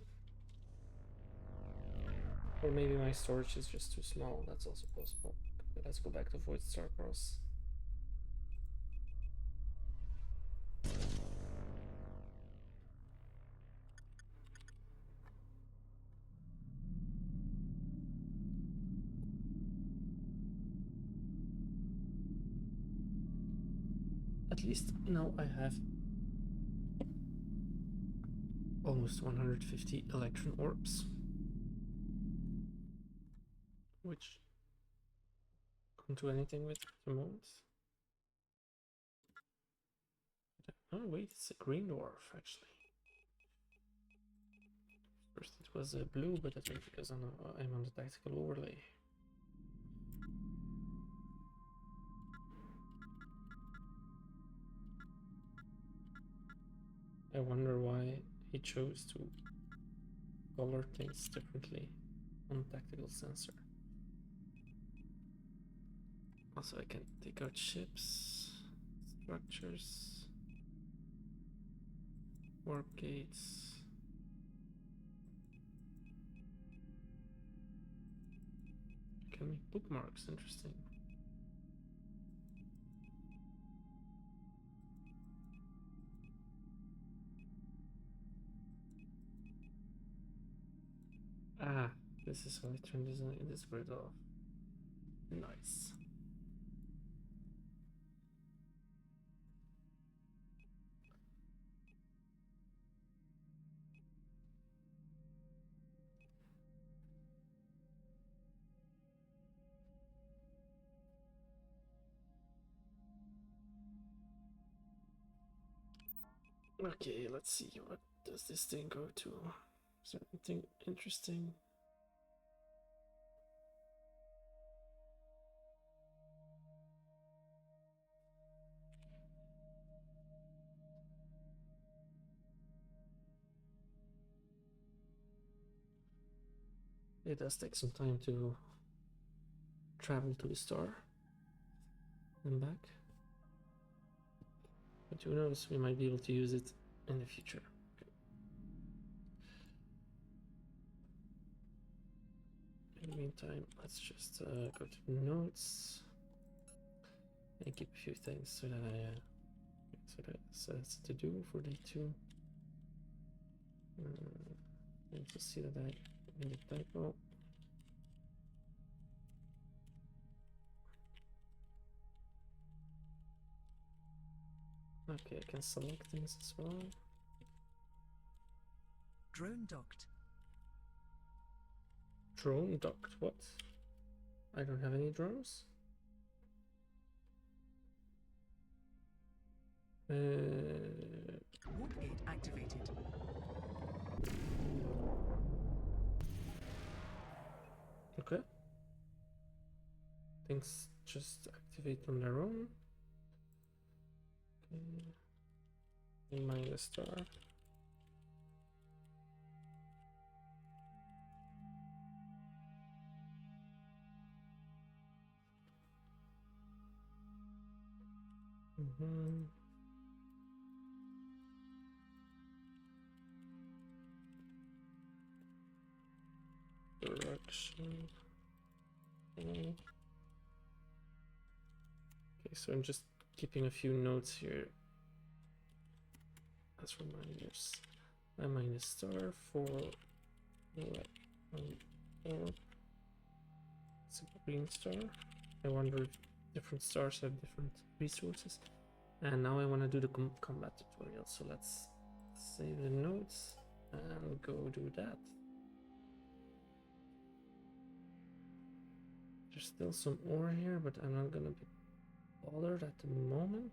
Or maybe my storage is just too small. That's also possible. But let's go back to Void Starcross. At least now I have almost 150 electron orbs, which can't do anything with at the moment. Oh wait, it's a green dwarf actually. First it was a blue, but I think because I'm on the tactical overlay. I wonder why he chose to color things differently on tactical sensor. Also, I can take out ships, structures, warp gates. I can make bookmarks, interesting. Ah, this is how I turn this grid off. Nice. Okay, let's see, what does this thing go to? Is there anything interesting? It does take some time to travel to the star and back. But who knows, we might be able to use it in the future. Okay. In the meantime, let's just go to notes and keep a few things so that so that's to do for day 2. And to see that I made a typo. Okay, I can select things as well. Drone docked. Drone docked, what? I don't have any drones? Warp gate activated. Okay. Things just activate on their own. Okay. Mine the star. Direction. Okay, so I'm just keeping a few notes here as reminders. I mine the star for it's a green star. I wonder if different stars have different resources. And now I want to do the combat tutorial, so let's save the notes and go do that. There's still some ore here, but I'm not gonna be bothered at the moment.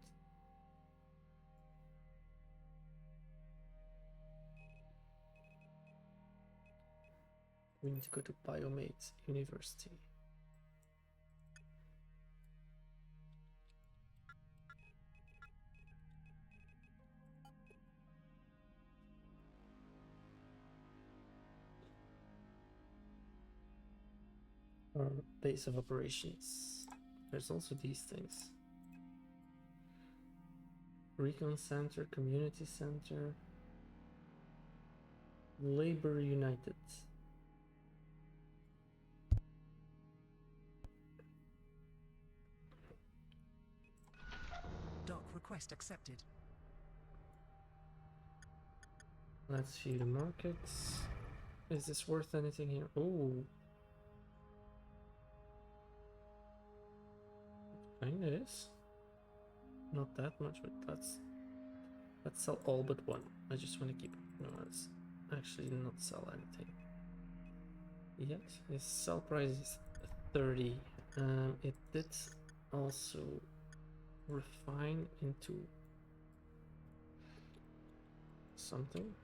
We need to go to Biomate University. Or base of operations. There's also these things. Recon Center, Community Center, Labor United. Dock request accepted. Let's view the markets. Is this worth anything here? Oh, kinda is. Not that much, but let's sell all but one. I just want to keep. No, let's actually not sell anything yet. His sell price is 30. It did also refine into something.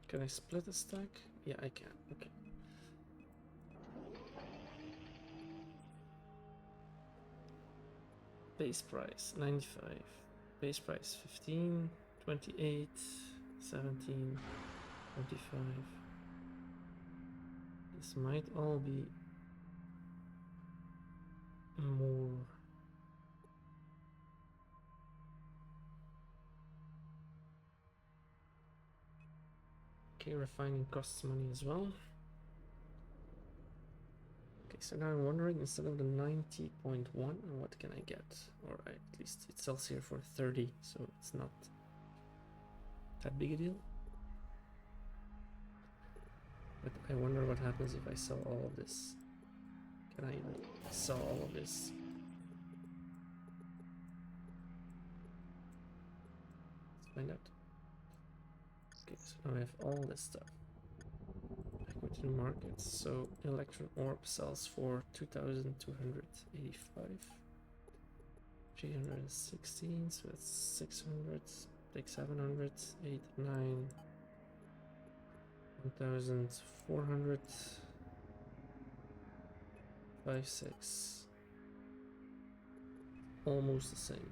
Can I split a stack? Yeah, I can. Okay. Base price 95. Base price 15, 28, 17, 25. This might all be more. Okay, refining costs money as well. Okay, so now I'm wondering, instead of the 90.1, what can I get? Or at least it sells here for 30, so it's not that big a deal. But I wonder what happens if I sell all of this. Can I even sell all of this? Let's find out. Okay, so now I have all this stuff. I go to the market. So electron orb sells for 2,285. 316, so that's 600. Take 700, 8, 9, 1,400, 5, 6. Almost the same.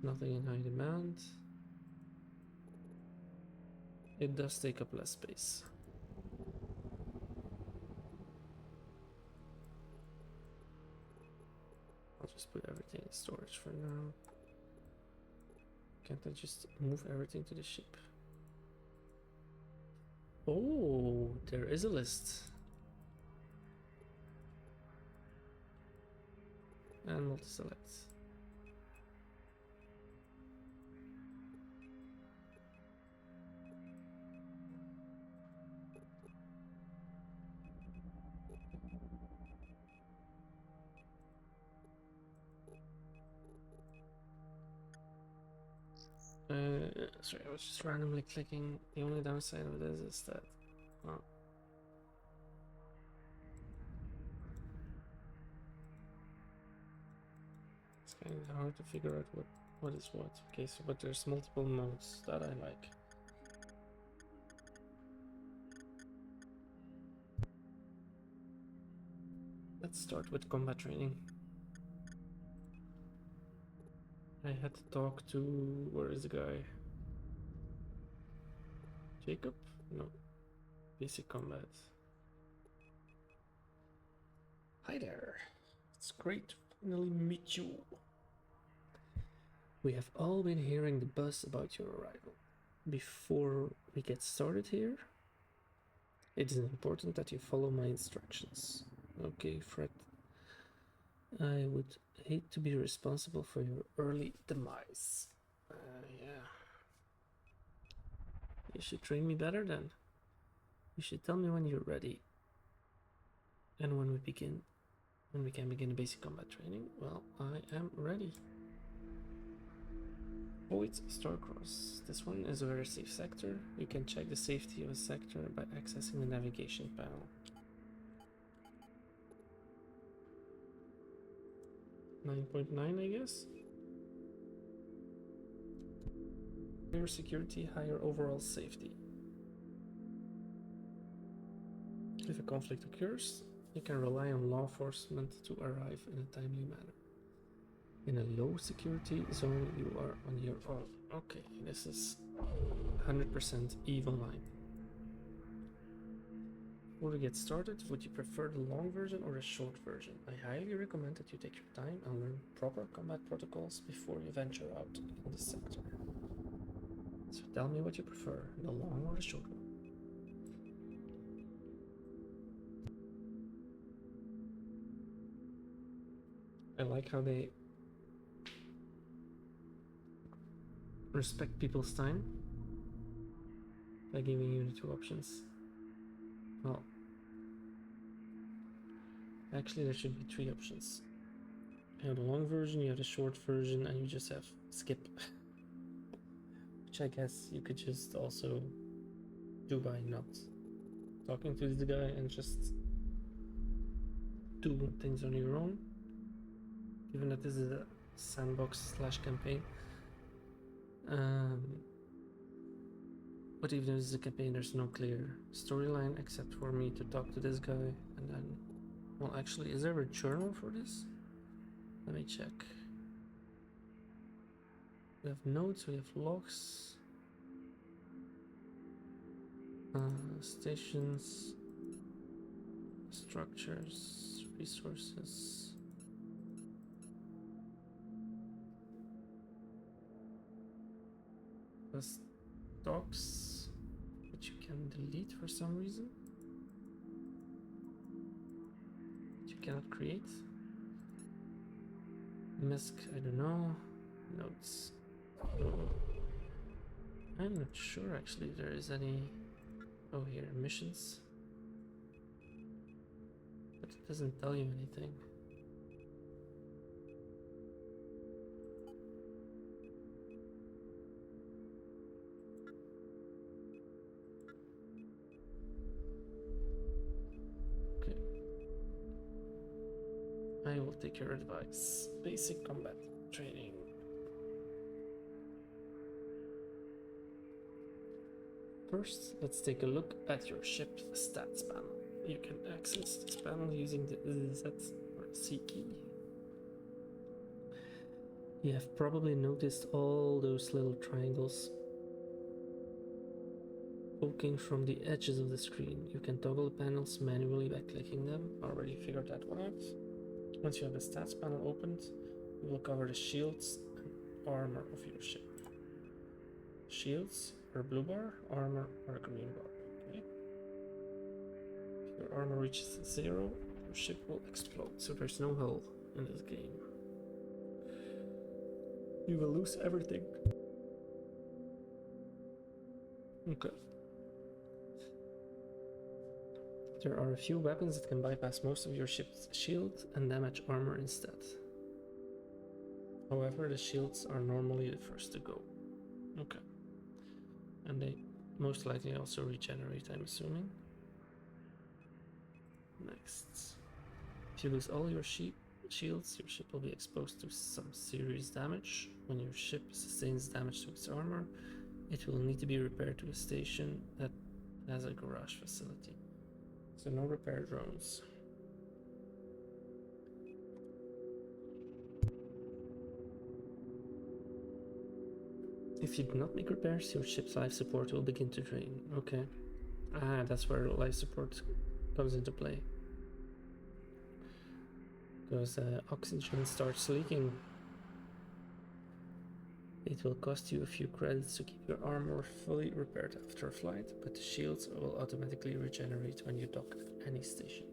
Nothing in high demand. It does take up less space. I'll just put everything in storage for now. Can't I just move everything to the ship? Oh, there is a list. And multi-select. Sorry, I was just randomly clicking. The only downside of this is that, well, it's kind of hard to figure out what is what. Okay, so but there's multiple modes that I like. Let's start with combat training. I had to talk to, where is the guy? Jacob? No. Basic combat. Hi there. It's great to finally meet you. We have all been hearing the buzz about your arrival. Before we get started here, it is important that you follow my instructions. Okay, Fred. I would hate to be responsible for your early demise. Yeah. You should train me better then. You should tell me when you're ready. And when we can begin basic combat training, well, I am ready. Avoid Starcross. This one is a very safe sector. You can check the safety of a sector by accessing the navigation panel. 9.9, I guess. Higher security, higher overall safety. If a conflict occurs, you can rely on law enforcement to arrive in a timely manner. In a low security zone, you are on your own. Okay, this is 100% evil line. Before we get started, would you prefer the long version or the short version? I highly recommend that you take your time and learn proper combat protocols before you venture out in the sector. So tell me what you prefer, the long or the short one. I like how they respect people's time by giving you the two options. Well, actually there should be three options. You have the long version, you have the short version, and you just have skip. Which I guess you could just also do by not talking to this guy and just do things on your own. Given that this is a sandbox / campaign. But even if this is a campaign, there's no clear storyline except for me to talk to this guy and then... Well, actually, is there a journal for this? Let me check. We have notes, we have logs. Stations. Structures. Resources. Plus docs, which you can delete for some reason. Which you cannot create. Misc, I don't know. Notes. I'm not sure actually if there is any... Oh, here, missions. But it doesn't tell you anything. Okay. I will take your advice. Basic combat training. First, let's take a look at your ship stats panel. You can access this panel using the Z or C key. You have probably noticed all those little triangles poking from the edges of the screen. You can toggle panels manually by clicking them. Already figured that one out. Once you have the stats panel opened, you will cover the shields and armor of your ship. Shields are a blue bar, armor are a green bar. Okay. If your armor reaches 0, your ship will explode, so there's no hull in this game. You will lose everything. Okay. There are a few weapons that can bypass most of your ship's shield and damage armor instead. However, the shields are normally the first to go. Okay. And they most likely also regenerate, I'm assuming. Next. If you lose all your shields, your ship will be exposed to some serious damage. When your ship sustains damage to its armor, it will need to be repaired to a station that has a garage facility. So no repair drones. If you do not make repairs, your ship's life support will begin to drain. Okay. Ah, that's where life support comes into play. Because oxygen starts leaking. It will cost you a few credits to keep your armor fully repaired after a flight, but the shields will automatically regenerate when you dock at any station.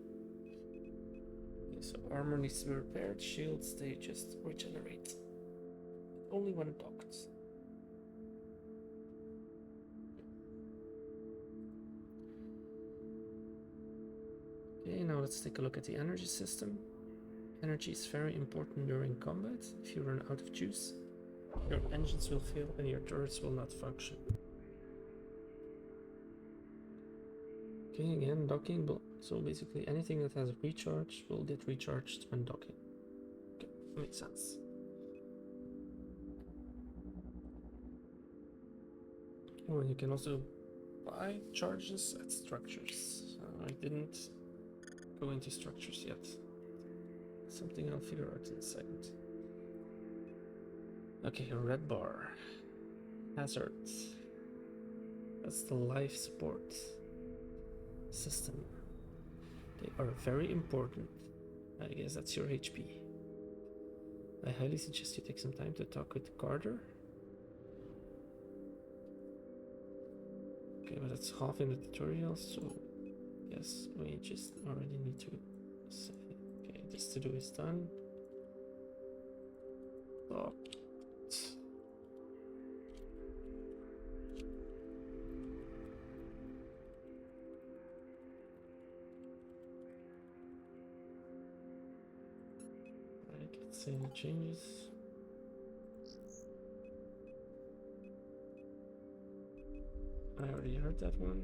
Okay, so armor needs to be repaired, shields they just regenerate. Only when docked. Okay, now let's take a look at the energy system. Energy is very important during combat. If you run out of juice, your engines will fail and your turrets will not function. Okay, again, docking, so basically anything that has recharge will get recharged when docking. Okay, makes sense. Oh, and you can also buy charges at structures. I didn't go into structures yet. Something I'll figure out in a second. Okay, red bar. Hazards. That's the life support system. They are very important. I guess that's your HP. I highly suggest you take some time to talk with Carter. Okay, but it's half in the tutorial, so yes, we just already need to say, okay, this to do is done. Oh. Right, let's say the changes. I already heard that one.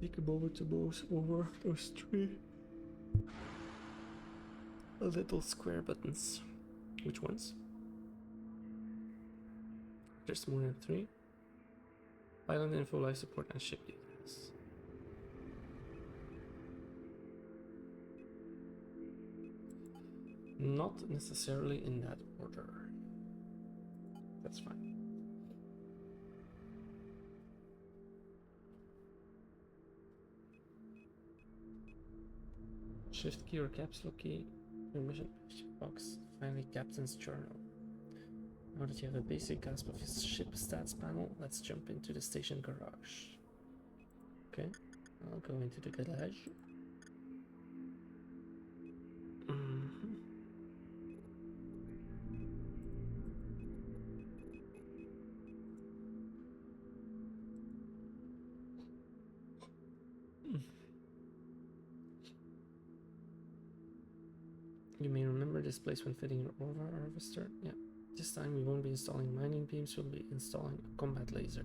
Take a moment to mouse over those three little square buttons. Which ones? There's more than 3. Island info, life support, and ship details. Not necessarily in that order. That's fine. Shift key or caps lock key, your mission box, finally Captain's Journal. Now that you have a basic grasp of his ship stats panel, let's jump into the station garage. Okay, I'll go into the garage. You may remember this place when fitting your ore harvester. Yeah, this time we won't be installing mining beams, we'll be installing a combat laser.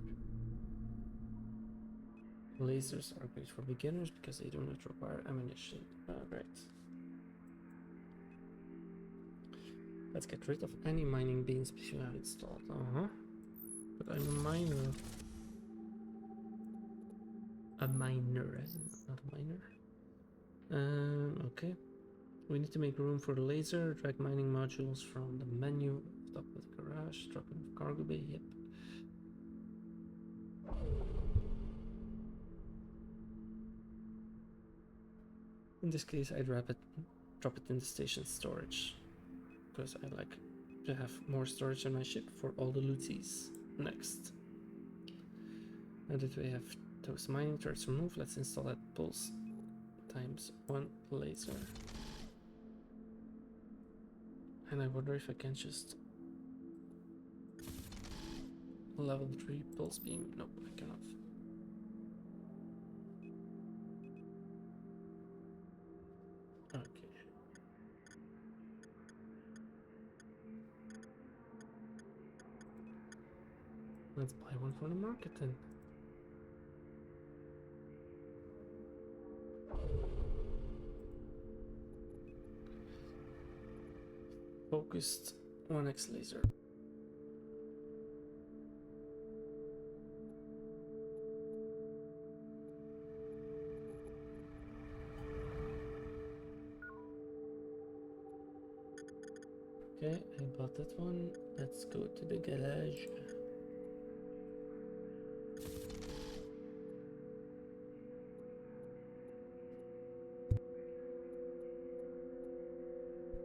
Lasers are great for beginners because they do not require ammunition. Great. Let's get rid of any mining beams you have installed. But I'm a miner. A miner, not a miner. Okay. We need to make room for the laser, drag mining modules from the menu, top of the garage, drop in the cargo bay, yep. In this case, I'd drop it in the station storage, because I like to have more storage on my ship for all the looties. Next. Now that we have those mining turrets removed, let's install that pulse ×1 laser. And I wonder if I can just level 3 pulse beam. Nope, I cannot. Okay. Let's buy one from the market then. Focused 1x laser. Okay, I bought that one. Let's go to the garage.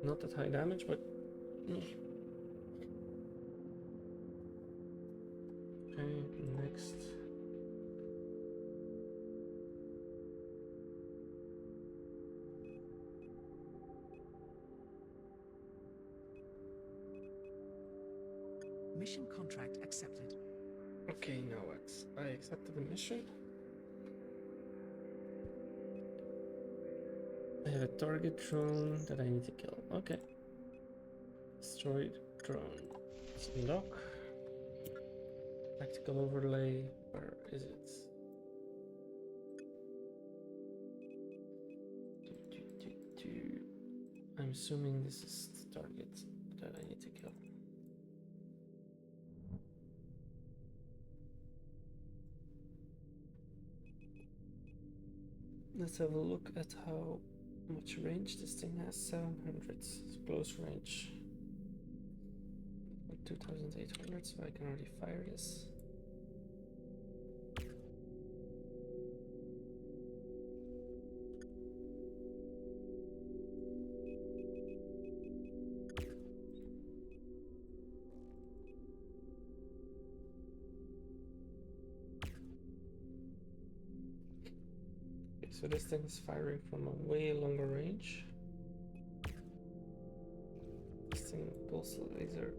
Not that high damage, but okay, next. Mission contract accepted. Okay, now what? I accepted the mission. I have a target drone that I need to kill. Okay. Destroyed drone. Let's unlock. Tactical overlay. Where is it? I'm assuming this is the target that I need to kill. Let's have a look at how much range this thing has. 700. It's close range. 2800, so I can already fire this. Okay, so this thing is firing from a way longer range. This thing pulse laser.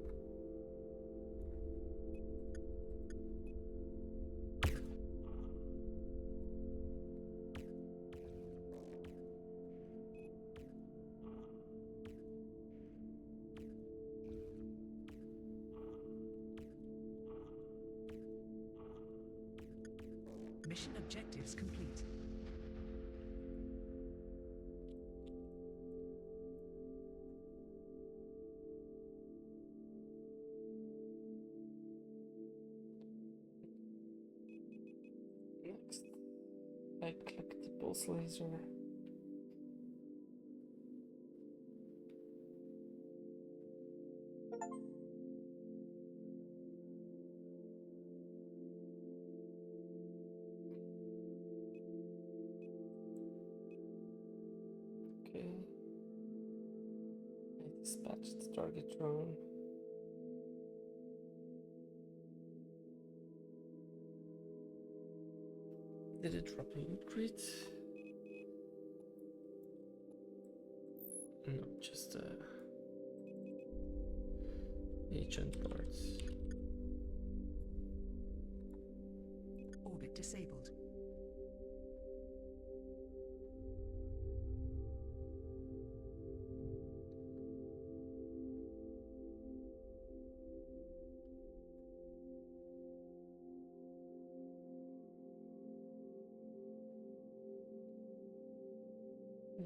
Mission objectives complete. Next, I click the pulse laser. Okay. I dispatched the target drone. Did it drop a loot crate? No, just agent parts. Orbit disabled.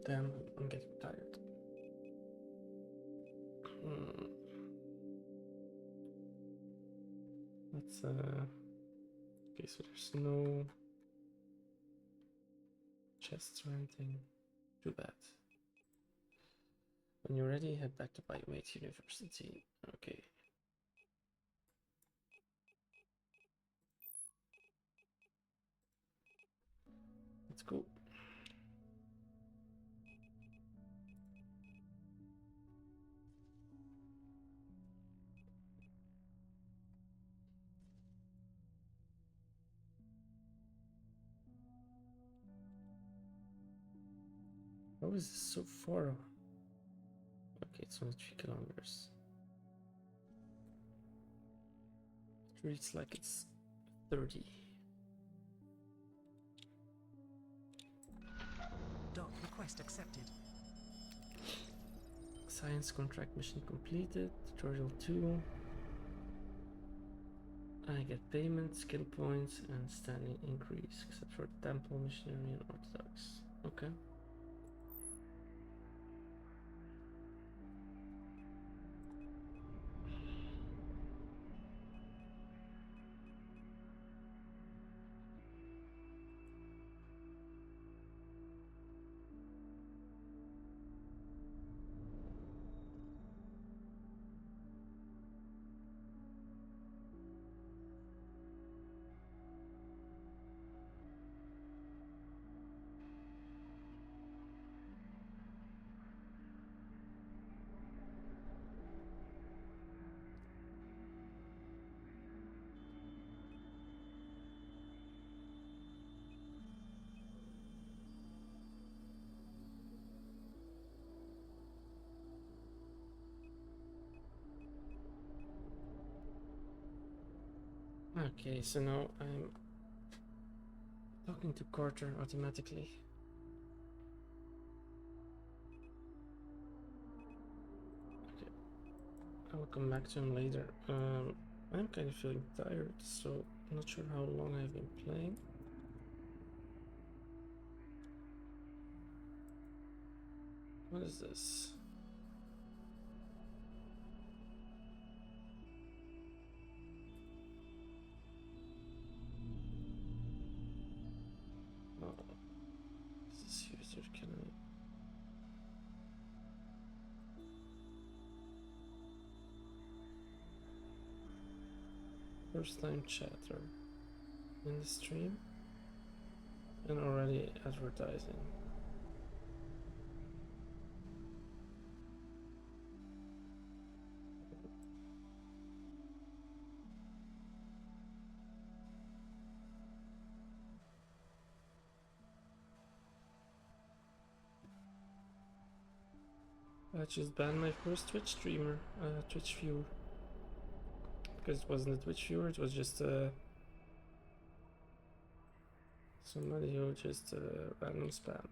Damn, I'm getting tired. Let's okay, so there's no chests or anything. Too bad. When you're ready, head back to Biomate University. Okay. Let's go. How is this so far? Okay, it's only 3 kilometers. It reads like it's 30. Dock request accepted. Science contract mission completed. Tutorial 2. I get payment, skill points, and standing increase, except for Temple, Missionary, and Orthodox. Okay. Okay, so now I'm talking to Carter automatically. Okay, I will come back to him later. I'm kind of feeling tired, so I'm not sure how long I've been playing. What is this? Oh, this user can I? First time chatter in the stream and already advertising. I just banned my first Twitch streamer, Twitch viewer. Because it wasn't a Twitch viewer, it was just somebody who just random spam.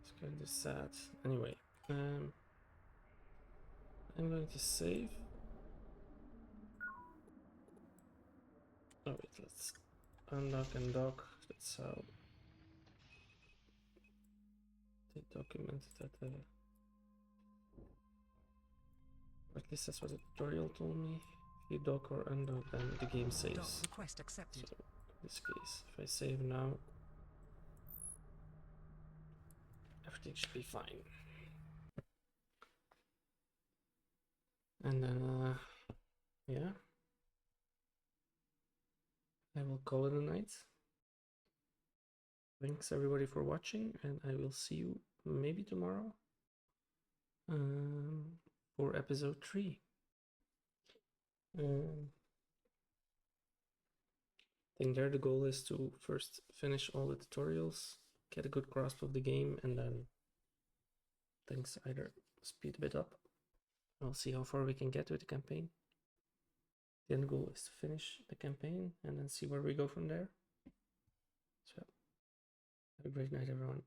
It's kind of sad. Anyway, I'm going to save. Oh wait, let's unlock and dock. That's how they documented that. Or at least that's what the tutorial told me. If you dock or undock, then the game Dock saves. request accepted. So in this case, if I save now, everything should be fine. And then, yeah, I will call it a night. Thanks everybody for watching, and I will see you maybe tomorrow for episode 3. I think there the goal is to first finish all the tutorials, get a good grasp of the game, and then things either speed a bit up. We'll see how far we can get with the campaign. The end goal is to finish the campaign and then see where we go from there. So, have a great night, everyone.